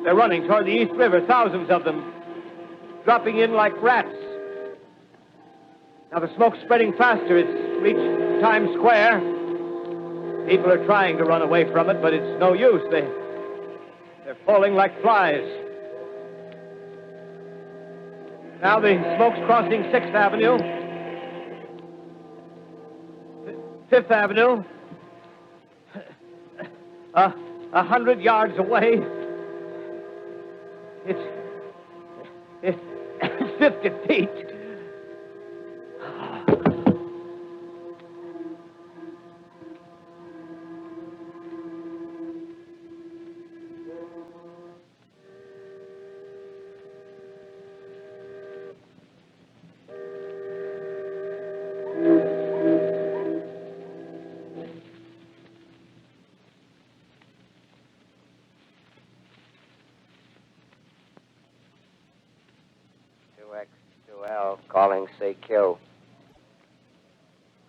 They're running toward the East River, thousands of them, dropping in like rats. Now the smoke's spreading faster. It's reached Times Square. People are trying to run away from it, but it's no use. They're falling like flies. Now the smoke's crossing 6th Avenue. 5th Avenue. 100 yards away. It's 50 feet. Calling CQ.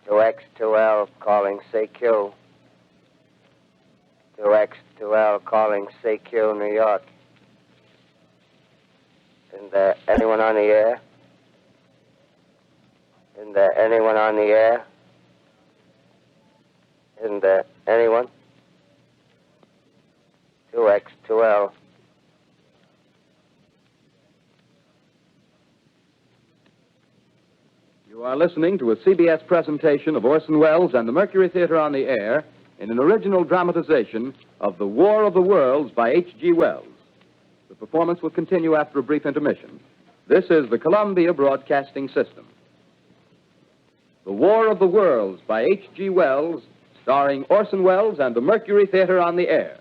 2X2L calling CQ. 2X2L calling CQ, New York. Isn't there anyone on the air? Isn't there anyone on the air? Isn't there anyone? 2X2L. You are listening to a CBS presentation of Orson Welles and the Mercury Theater on the Air in an original dramatization of The War of the Worlds by H.G. Wells. The performance will continue after a brief intermission. This is the Columbia Broadcasting System. The War of the Worlds by H.G. Wells, starring Orson Welles and the Mercury Theater on the Air.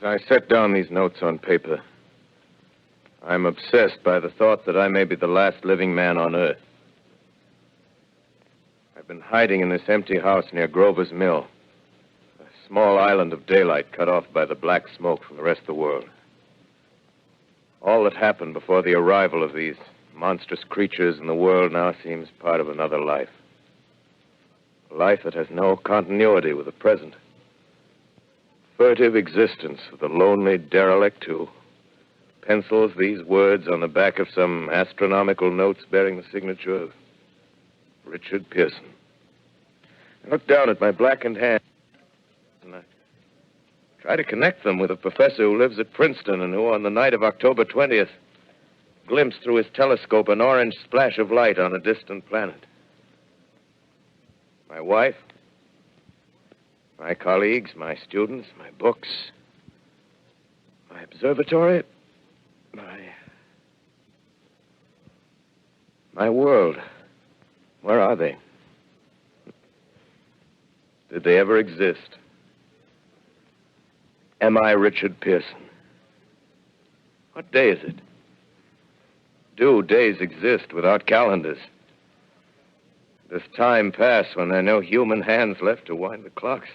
I set down these notes on paper. I'm obsessed by the thought that I may be the last living man on Earth. I've been hiding in this empty house near Grover's Mill, a small island of daylight cut off by the black smoke from the rest of the world. All that happened before the arrival of these monstrous creatures in the world now seems part of another life. A life that has no continuity with the present. furtive existence of the lonely derelict who pencils these words on the back of some astronomical notes bearing the signature of Richard Pearson. I look down at my blackened hand, and I try to connect them with a professor who lives at Princeton and who, on the night of October 20th, glimpsed through his telescope an orange splash of light on a distant planet. My wife, my colleagues, my students, my books, my observatory, my world. Where are they? Did they ever exist? Am I Richard Pearson? What day is it? Do days exist without calendars? Does time pass when there are no human hands left to wind the clocks?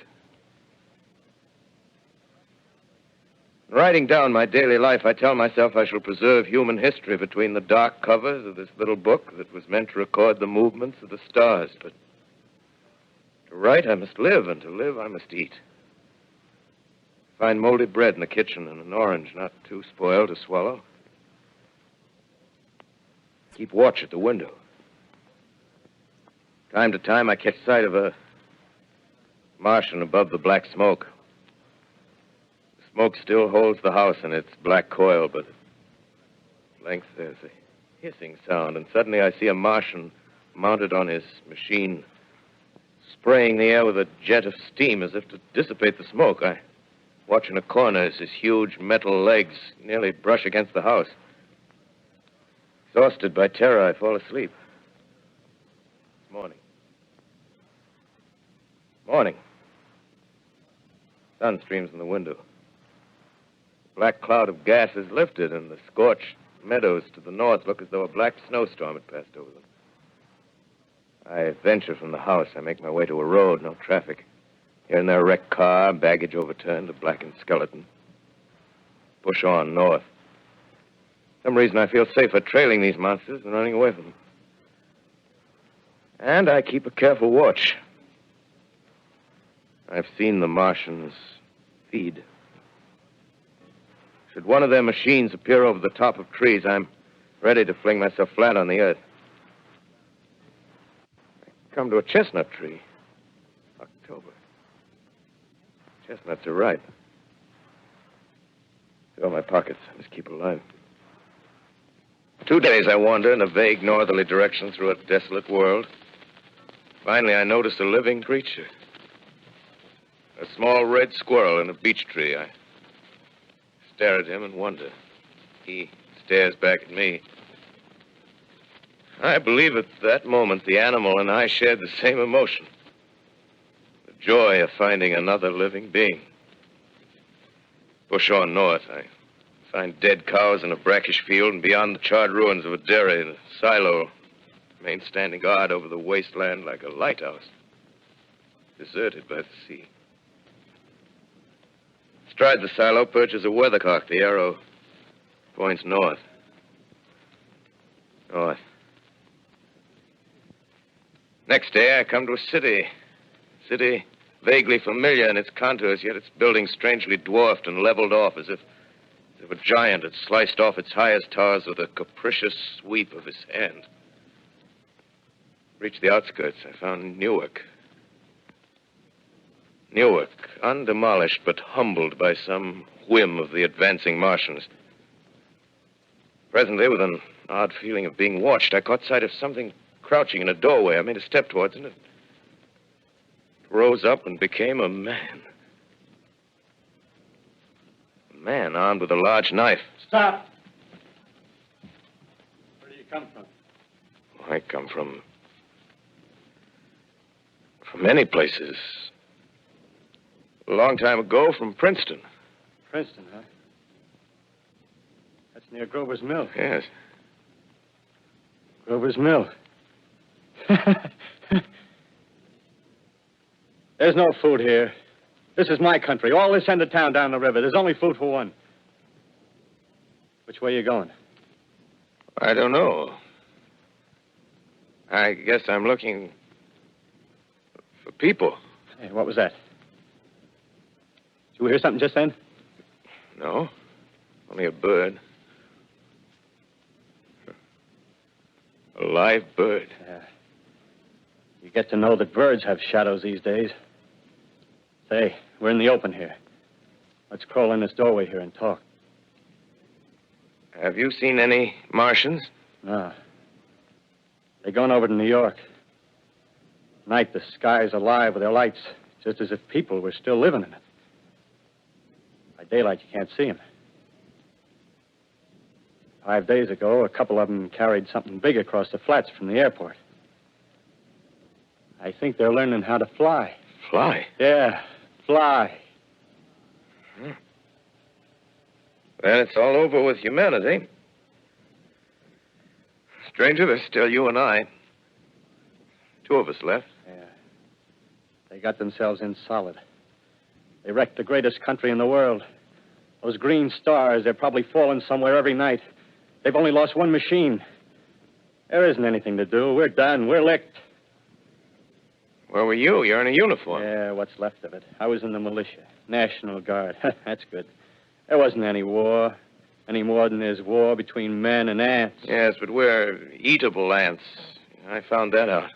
In writing down my daily life, I tell myself I shall preserve human history between the dark covers of this little book that was meant to record the movements of the stars. But to write, I must live, and to live, I must eat. Find moldy bread in the kitchen and an orange not too spoiled to swallow. Keep watch at the window. Time to time, I catch sight of a Martian above the black smoke. The smoke still holds the house in its black coil, but at length there's a hissing sound, and suddenly I see a Martian mounted on his machine, spraying the air with a jet of steam as if to dissipate the smoke. I watch in a corner as his huge metal legs nearly brush against the house. Exhausted by terror, I fall asleep. It's morning. Morning. Sun streams in the window. The black cloud of gas is lifted, and the scorched meadows to the north look as though a black snowstorm had passed over them. I venture from the house. I make my way to a road, no traffic. Here and there, a wrecked car, baggage overturned, a blackened skeleton. Push on north. For some reason, I feel safer trailing these monsters than running away from them. And I keep a careful watch. I've seen the Martians feed. Should one of their machines appear over the top of trees, I'm ready to fling myself flat on the earth. I come to a chestnut tree. October. Chestnuts are ripe. Fill my pockets. I must keep alive. 2 days I wander in a vague northerly direction through a desolate world. Finally, I notice a living creature. A small red squirrel in a beech tree. I stare at him and wonder. He stares back at me. I believe at that moment the animal and I shared the same emotion. The joy of finding another living being. Push on north. I find dead cows in a brackish field, and beyond the charred ruins of a dairy and a silo remain standing guard over the wasteland like a lighthouse, deserted by the sea. Astride the silo perches a weathercock. The arrow points north. North. Next day, I come to a city. City vaguely familiar in its contours, yet its buildings strangely dwarfed and leveled off as if a giant had sliced off its highest towers with a capricious sweep of his hand. Reached the outskirts. I found Newark. Newark, undemolished but humbled by some whim of the advancing Martians. Presently, with an odd feeling of being watched, I caught sight of something crouching in a doorway. I made a step towards it, and it rose up and became a man. A man armed with a large knife. Stop! Where do you come from? I come from many places. A long time ago, from Princeton. Princeton, huh? That's near Grover's Mill. Yes. Grover's Mill. There's no food here. This is my country. All this end of town down the river. There's only food for one. Which way are you going? I don't know. I guess I'm looking for people. Hey, what was that? you hear something just then? No. Only a bird. A live bird. Yeah. You get to know that birds have shadows these days. Say, we're in the open here. Let's crawl in this doorway here and talk. Have you seen any Martians? No. They're going over to New York. Night, the sky's alive with their lights, just as if people were still living in it. By daylight, you can't see them. 5 days ago, a couple of them carried something big across the flats from the airport. I think they're learning how to fly. Fly? Yeah, fly. Then it's all over with humanity. Stranger, there's still you and I. 2 of us left. Yeah. They got themselves in solid. They wrecked the greatest country in the world. Those green stars, they're probably falling somewhere every night. They've only lost 1 machine. There isn't anything to do. We're done. We're licked. Where were you? You're in a uniform. Yeah, what's left of it. I was in the militia. National Guard. That's good. There wasn't any war. Any more than there's war between men and ants. Yes, but we're eatable ants. I found that out.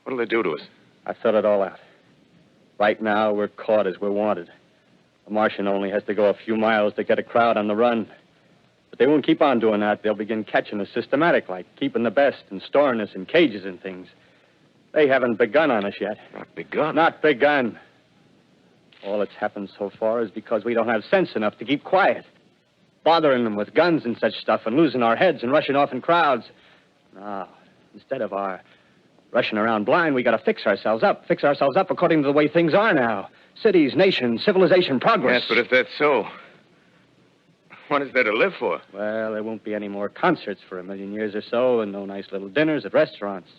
What'll they do to us? I thought it all out. Right now, we're caught as we're wanted. A Martian only has to go a few miles to get a crowd on the run. But they won't keep on doing that. They'll begin catching us systematic, like keeping the best and storing us in cages and things. They haven't begun on us yet. Not begun? Not begun. All that's happened so far is because we don't have sense enough to keep quiet. Bothering them with guns and such stuff and losing our heads and rushing off in crowds. No, instead of our rushing around blind, we got to fix ourselves up. Fix ourselves up according to the way things are now. Cities, nations, civilization, progress. Yes, but if that's so, what is there to live for? Well, there won't be any more concerts for 1,000,000 years or so and no nice little dinners at restaurants.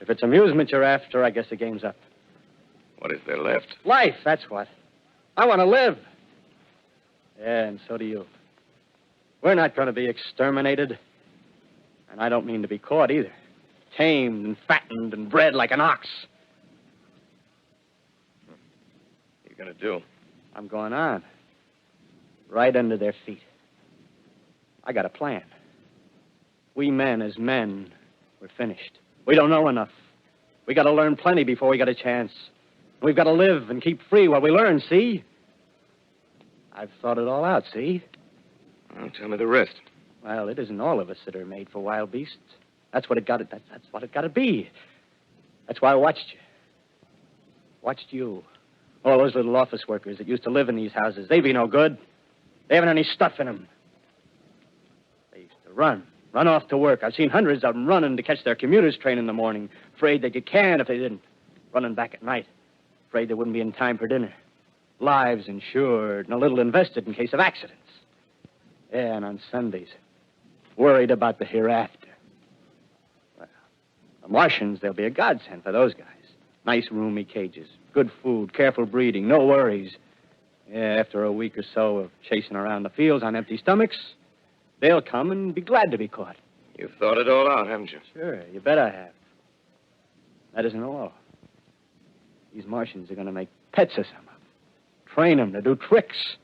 If it's amusement you're after, I guess the game's up. What is there left? Life, that's what. I want to live. Yeah, and so do you. We're not going to be exterminated. And I don't mean to be caught either. Tamed and fattened and bred like an ox. What are you going to do? I'm going on. Right under their feet. I got a plan. We men, as men, we're finished. We don't know enough. We got to learn plenty before we get a chance. We've got to live and keep free while we learn, see? I've thought it all out, see? Well, tell me the rest. Well, it isn't all of us that are made for wild beasts. That's what it got to. That's what it got to be. That's why I watched you. Watched you. All those little office workers that used to live in these houses. They be no good. They haven't any stuff in them. They used to run off to work. I've seen hundreds of them running to catch their commuter's train in the morning, afraid they'd get canned if they didn't. Running back at night, afraid they wouldn't be in time for dinner. Lives insured and a little invested in case of accidents. Yeah, and on Sundays, worried about the hereafter. Well, the Martians, they'll be a godsend for those guys. Nice, roomy cages, good food, careful breeding, no worries. Yeah, after a week or so of chasing around the fields on empty stomachs, they'll come and be glad to be caught. You've thought it all out, haven't you? Sure, you bet I have. That isn't all. These Martians are going to make pets of some of them. Train them to do tricks.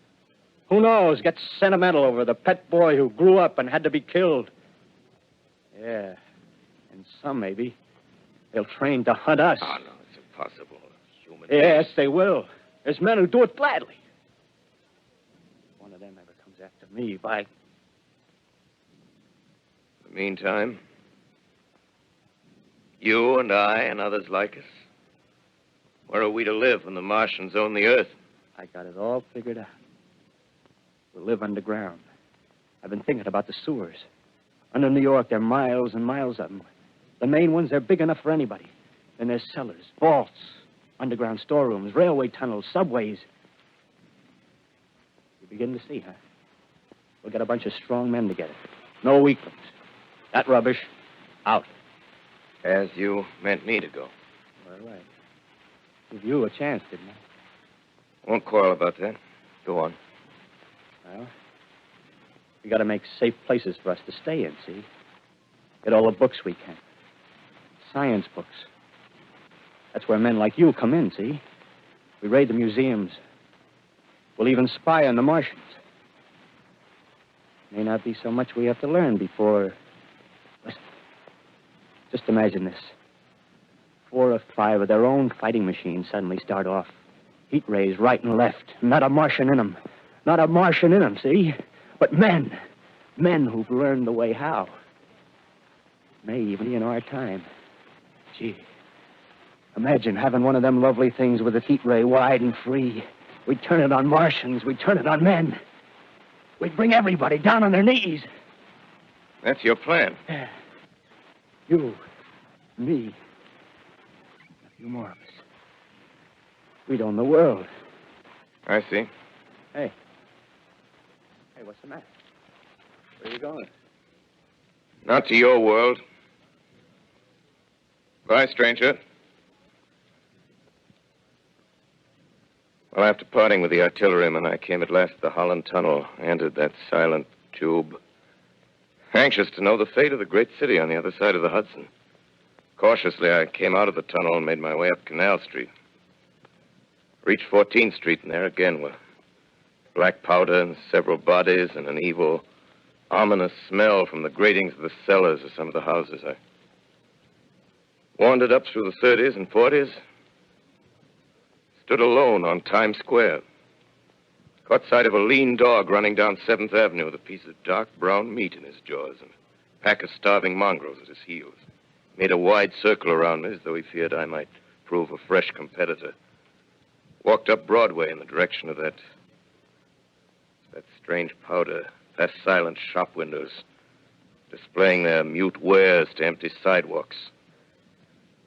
Who knows, get sentimental over the pet boy who grew up and had to be killed. Yeah, and some maybe, they'll train to hunt us. Oh, no, it's impossible. Human Yes, they will. There's men who do it gladly. If one of them ever comes after me, by... In the meantime, you and I and others like us, where are we to live when the Martians own the Earth? I got it all figured out. We'll live underground. I've been thinking about the sewers. Under New York, there are miles and miles of them. The main ones, they're big enough for anybody. Then there's cellars, vaults, underground storerooms, railway tunnels, subways. You begin to see, huh? We'll get a bunch of strong men together. No weaklings. That rubbish, out. As you meant me to go. All right. Give you a chance, didn't I? Won't quarrel about that. Go on. Well, we got to make safe places for us to stay in, see? Get all the books we can. Science books. That's where men like you come in, see? We raid the museums, We'll even spy on the Martians. May not be so much we have to learn before... Listen. Just imagine this. 4 or 5 of their own fighting machines suddenly start off. Heat rays right and left. Not a Martian in them. Not a Martian in them, see? But men. Men who've learned the way how. May even be in our time. Gee. Imagine having one of them lovely things with its heat ray wide and free. We'd turn it on Martians. We'd turn it on men. We'd bring everybody down on their knees. That's your plan. Yeah. You, me, a few more of us. We'd own the world. I see. Hey. Hey, what's the matter? Where are you going? Not to your world. Bye, stranger. Well, after parting with the artilleryman, I came at last to the Holland Tunnel, entered that silent tube, anxious to know the fate of the great city on the other side of the Hudson. Cautiously, I came out of the tunnel and made my way up Canal Street. Reached 14th Street, and there again were black powder and several bodies and an evil, ominous smell from the gratings of the cellars of some of the houses. I wandered up through the 30s and 40s, stood alone on Times Square. Caught sight of a lean dog running down 7th Avenue with a piece of dark brown meat in his jaws and a pack of starving mongrels at his heels. Made a wide circle around me as though he feared I might prove a fresh competitor. Walked up Broadway in the direction of that strange powder, past silent shop windows, displaying their mute wares to empty sidewalks.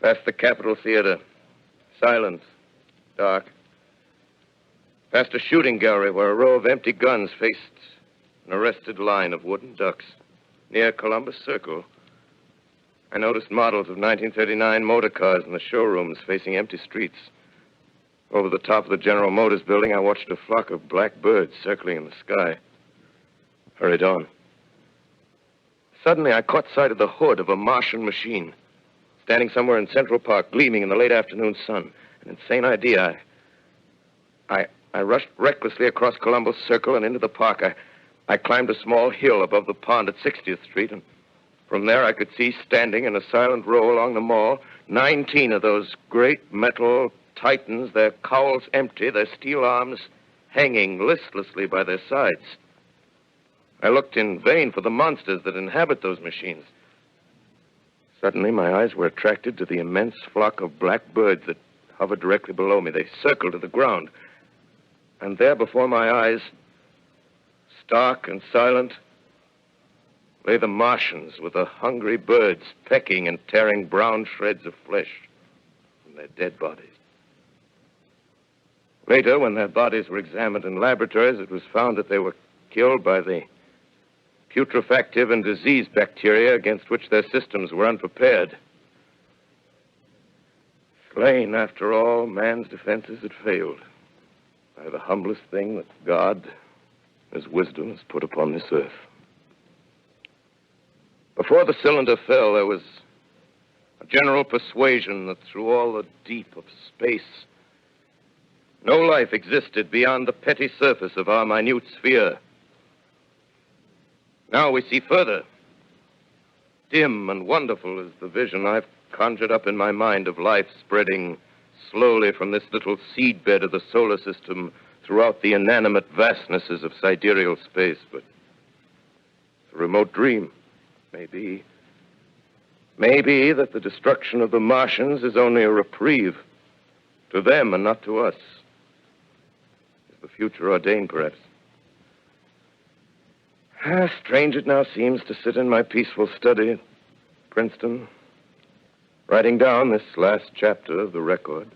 Past the Capitol Theater, silent, dark. Past a shooting gallery where a row of empty guns faced an arrested line of wooden ducks. Near Columbus Circle, I noticed models of 1939 motor cars in the showrooms facing empty streets. Over the top of the General Motors building, I watched a flock of black birds circling in the sky. Hurried on. Suddenly, I caught sight of the hood of a Martian machine, standing somewhere in Central Park, gleaming in the late afternoon sun. An insane idea. I rushed recklessly across Columbus Circle and into the park. I climbed a small hill above the pond at 60th Street, and from there I could see standing in a silent row along the mall 19 of those great metal titans, their cowls empty, their steel arms hanging listlessly by their sides. I looked in vain for the monsters that inhabit those machines. Suddenly, my eyes were attracted to the immense flock of black birds that hovered directly below me. They circled to the ground. And there before my eyes, stark and silent, lay the Martians with the hungry birds pecking and tearing brown shreds of flesh from their dead bodies. Later, when their bodies were examined in laboratories, it was found that they were killed by the putrefactive and disease bacteria against which their systems were unprepared. Slain, after all, man's defenses had failed by the humblest thing that God, His wisdom, has put upon this earth. Before the cylinder fell, there was a general persuasion that through all the deep of space, no life existed beyond the petty surface of our minute sphere. Now we see further. Dim and wonderful is the vision I've conjured up in my mind of life spreading slowly from this little seedbed of the solar system throughout the inanimate vastnesses of sidereal space. But it's a remote dream. Maybe that the destruction of the Martians is only a reprieve to them and not to us. Is the future ordained, perhaps? Strange it now seems to sit in my peaceful study at Princeton, writing down this last chapter of the record,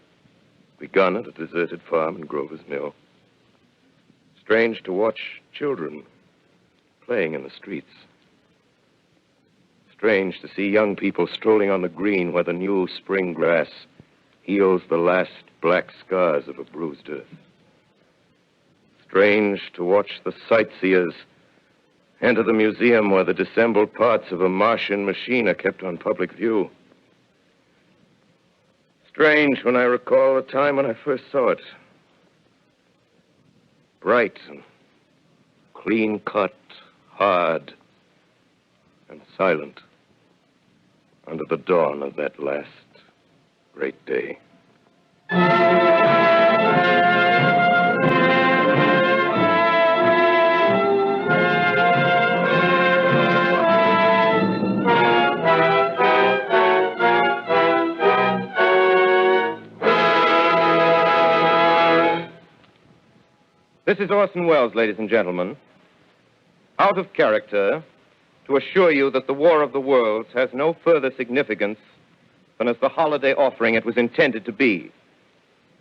begun at a deserted farm in Grover's Mill. Strange to watch children playing in the streets. Strange to see young people strolling on the green where the new spring grass heals the last black scars of a bruised earth. Strange to watch the sightseers enter the museum where the dissembled parts of a Martian machine are kept on public view. Strange when I recall the time when I first saw it. bright and clean cut, hard and silent under the dawn of that last great day. This is Orson Welles, ladies and gentlemen, out of character, to assure you that the War of the Worlds has no further significance than as the holiday offering it was intended to be.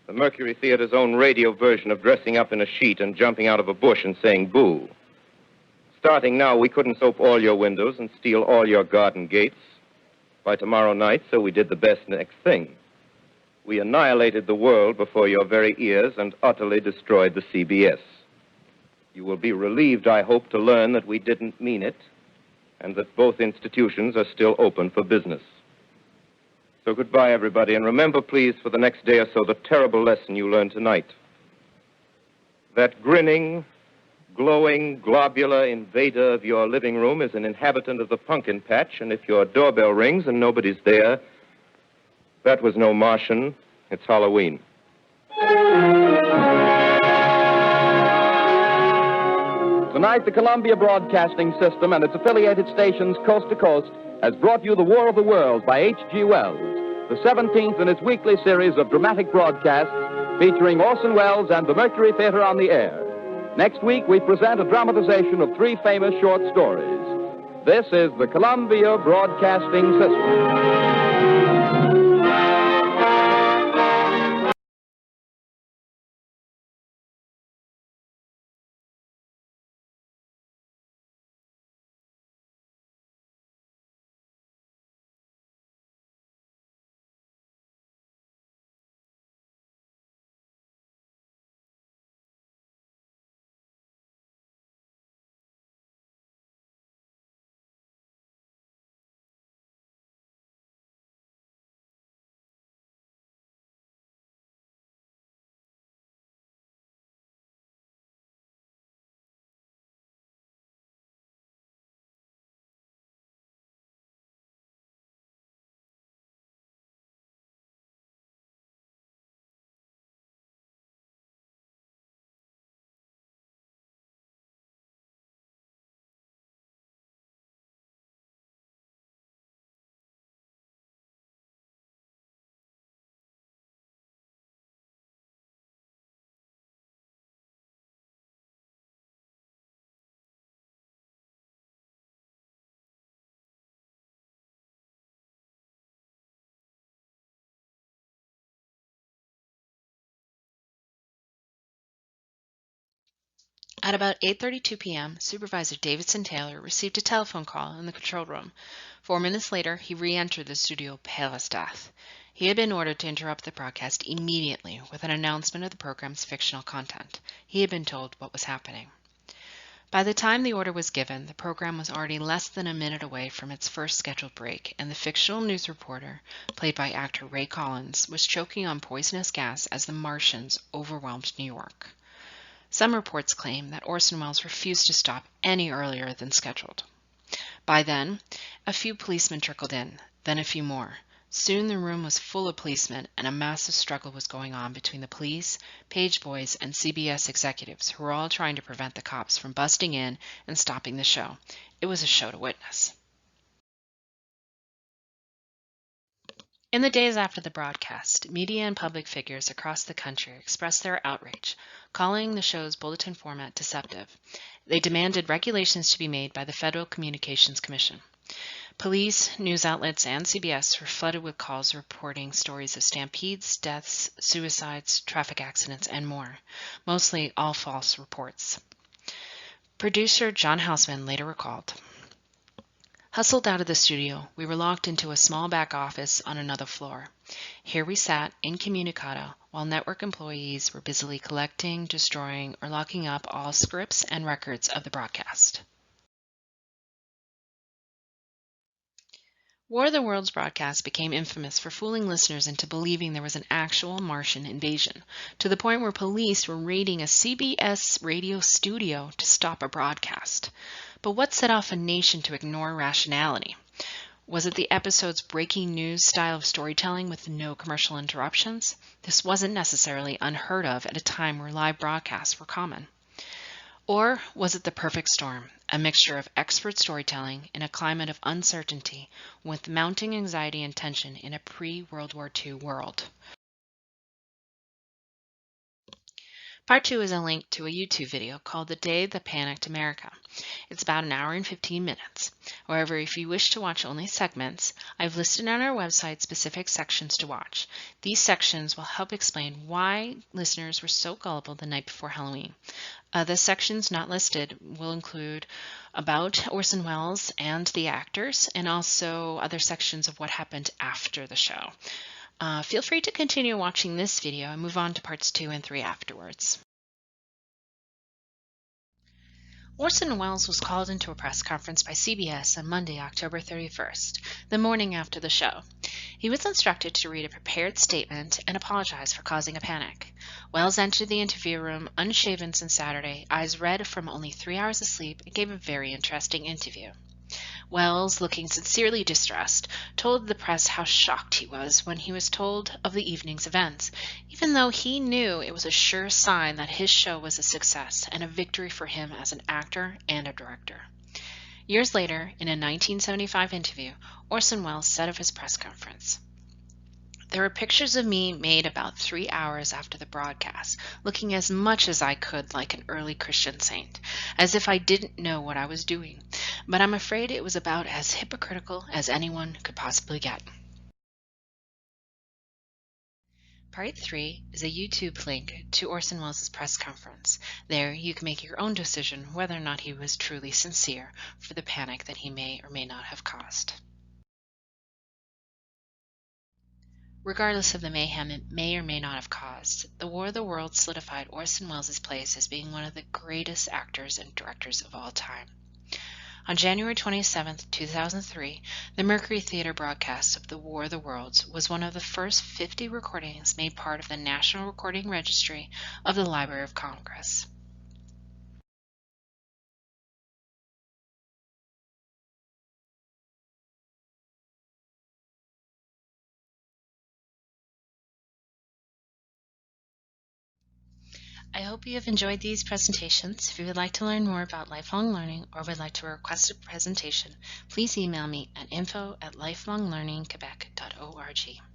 The Mercury Theater's own radio version of dressing up in a sheet and jumping out of a bush and saying boo. Starting now, we couldn't soap all your windows and steal all your garden gates by tomorrow night, so we did the best next thing. We annihilated the world before your very ears and utterly destroyed the CBS. You will be relieved, I hope, to learn that we didn't mean it and that both institutions are still open for business. So goodbye, everybody, and remember, please, for the next day or so, the terrible lesson you learned tonight. That grinning, glowing, globular invader of your living room is an inhabitant of the pumpkin patch, and if your doorbell rings and nobody's there, that was no Martian, it's Halloween. Tonight, the Columbia Broadcasting System and its affiliated stations coast to coast has brought you The War of the Worlds by H.G. Wells, the 17th in its weekly series of dramatic broadcasts featuring Orson Welles and the Mercury Theater on the air. Next week, we present a dramatization of 3 famous short stories. This is the Columbia Broadcasting System. At about 8:32 p.m., Supervisor Davidson Taylor received a telephone call in the control room. 4 minutes later, he re-entered the studio pale as death. He had been ordered to interrupt the broadcast immediately with an announcement of the program's fictional content. He had been told what was happening. By the time the order was given, the program was already less than a minute away from its first scheduled break, and the fictional news reporter, played by actor Ray Collins, was choking on poisonous gas as the Martians overwhelmed New York. Some reports claim that Orson Welles refused to stop any earlier than scheduled. By then, a few policemen trickled in, then a few more. Soon the room was full of policemen, and a massive struggle was going on between the police, page boys, and CBS executives who were all trying to prevent the cops from busting in and stopping the show. It was a show to witness. In the days after the broadcast, media and public figures across the country expressed their outrage, calling the show's bulletin format deceptive. They demanded regulations to be made by the Federal Communications Commission. Police, news outlets, and CBS were flooded with calls reporting stories of stampedes, deaths, suicides, traffic accidents, and more, mostly all false reports. Producer John Houseman later recalled, "Hustled out of the studio, we were locked into a small back office on another floor. Here we sat, incommunicado, while network employees were busily collecting, destroying, or locking up all scripts and records of the broadcast." War of the Worlds broadcast became infamous for fooling listeners into believing there was an actual Martian invasion, to the point where police were raiding a CBS radio studio to stop a broadcast. But what set off a nation to ignore rationality? Was it the episode's breaking news style of storytelling with no commercial interruptions? This wasn't necessarily unheard of at a time where live broadcasts were common. Or was it the perfect storm, a mixture of expert storytelling in a climate of uncertainty with mounting anxiety and tension in a pre-World War II world? Part 2 is a link to a YouTube video called The Day That Panicked America. It's about an hour and 15 minutes. However, if you wish to watch only segments, I've listed on our website specific sections to watch. These sections will help explain why listeners were so gullible the night before Halloween. The sections not listed will include about Orson Welles and the actors, and also other sections of what happened after the show. Feel free to continue watching this video and move on to parts 2 and 3 afterwards. Orson Welles was called into a press conference by CBS on Monday, October 31st, the morning after the show. He was instructed to read a prepared statement and apologize for causing a panic. Welles entered the interview room unshaven since Saturday, eyes red from only 3 hours of sleep, and gave a very interesting interview. Welles, looking sincerely distressed, told the press how shocked he was when he was told of the evening's events, even though he knew it was a sure sign that his show was a success and a victory for him as an actor and a director. Years later, in a 1975 interview, Orson Welles said of his press conference, "There were pictures of me made about 3 hours after the broadcast, looking as much as I could like an early Christian saint, as if I didn't know what I was doing. But I'm afraid it was about as hypocritical as anyone could possibly get." Part 3 is a YouTube link to Orson Welles' press conference. There you can make your own decision whether or not he was truly sincere for the panic that he may or may not have caused. Regardless of the mayhem it may or may not have caused, the War of the Worlds solidified Orson Welles' place as being one of the greatest actors and directors of all time. On January 27, 2003, the Mercury Theater broadcast of the War of the Worlds was one of the first 50 recordings made part of the National Recording Registry of the Library of Congress. I hope you have enjoyed these presentations. If you would like to learn more about lifelong learning or would like to request a presentation, please email me at info@lifelonglearningquebec.org.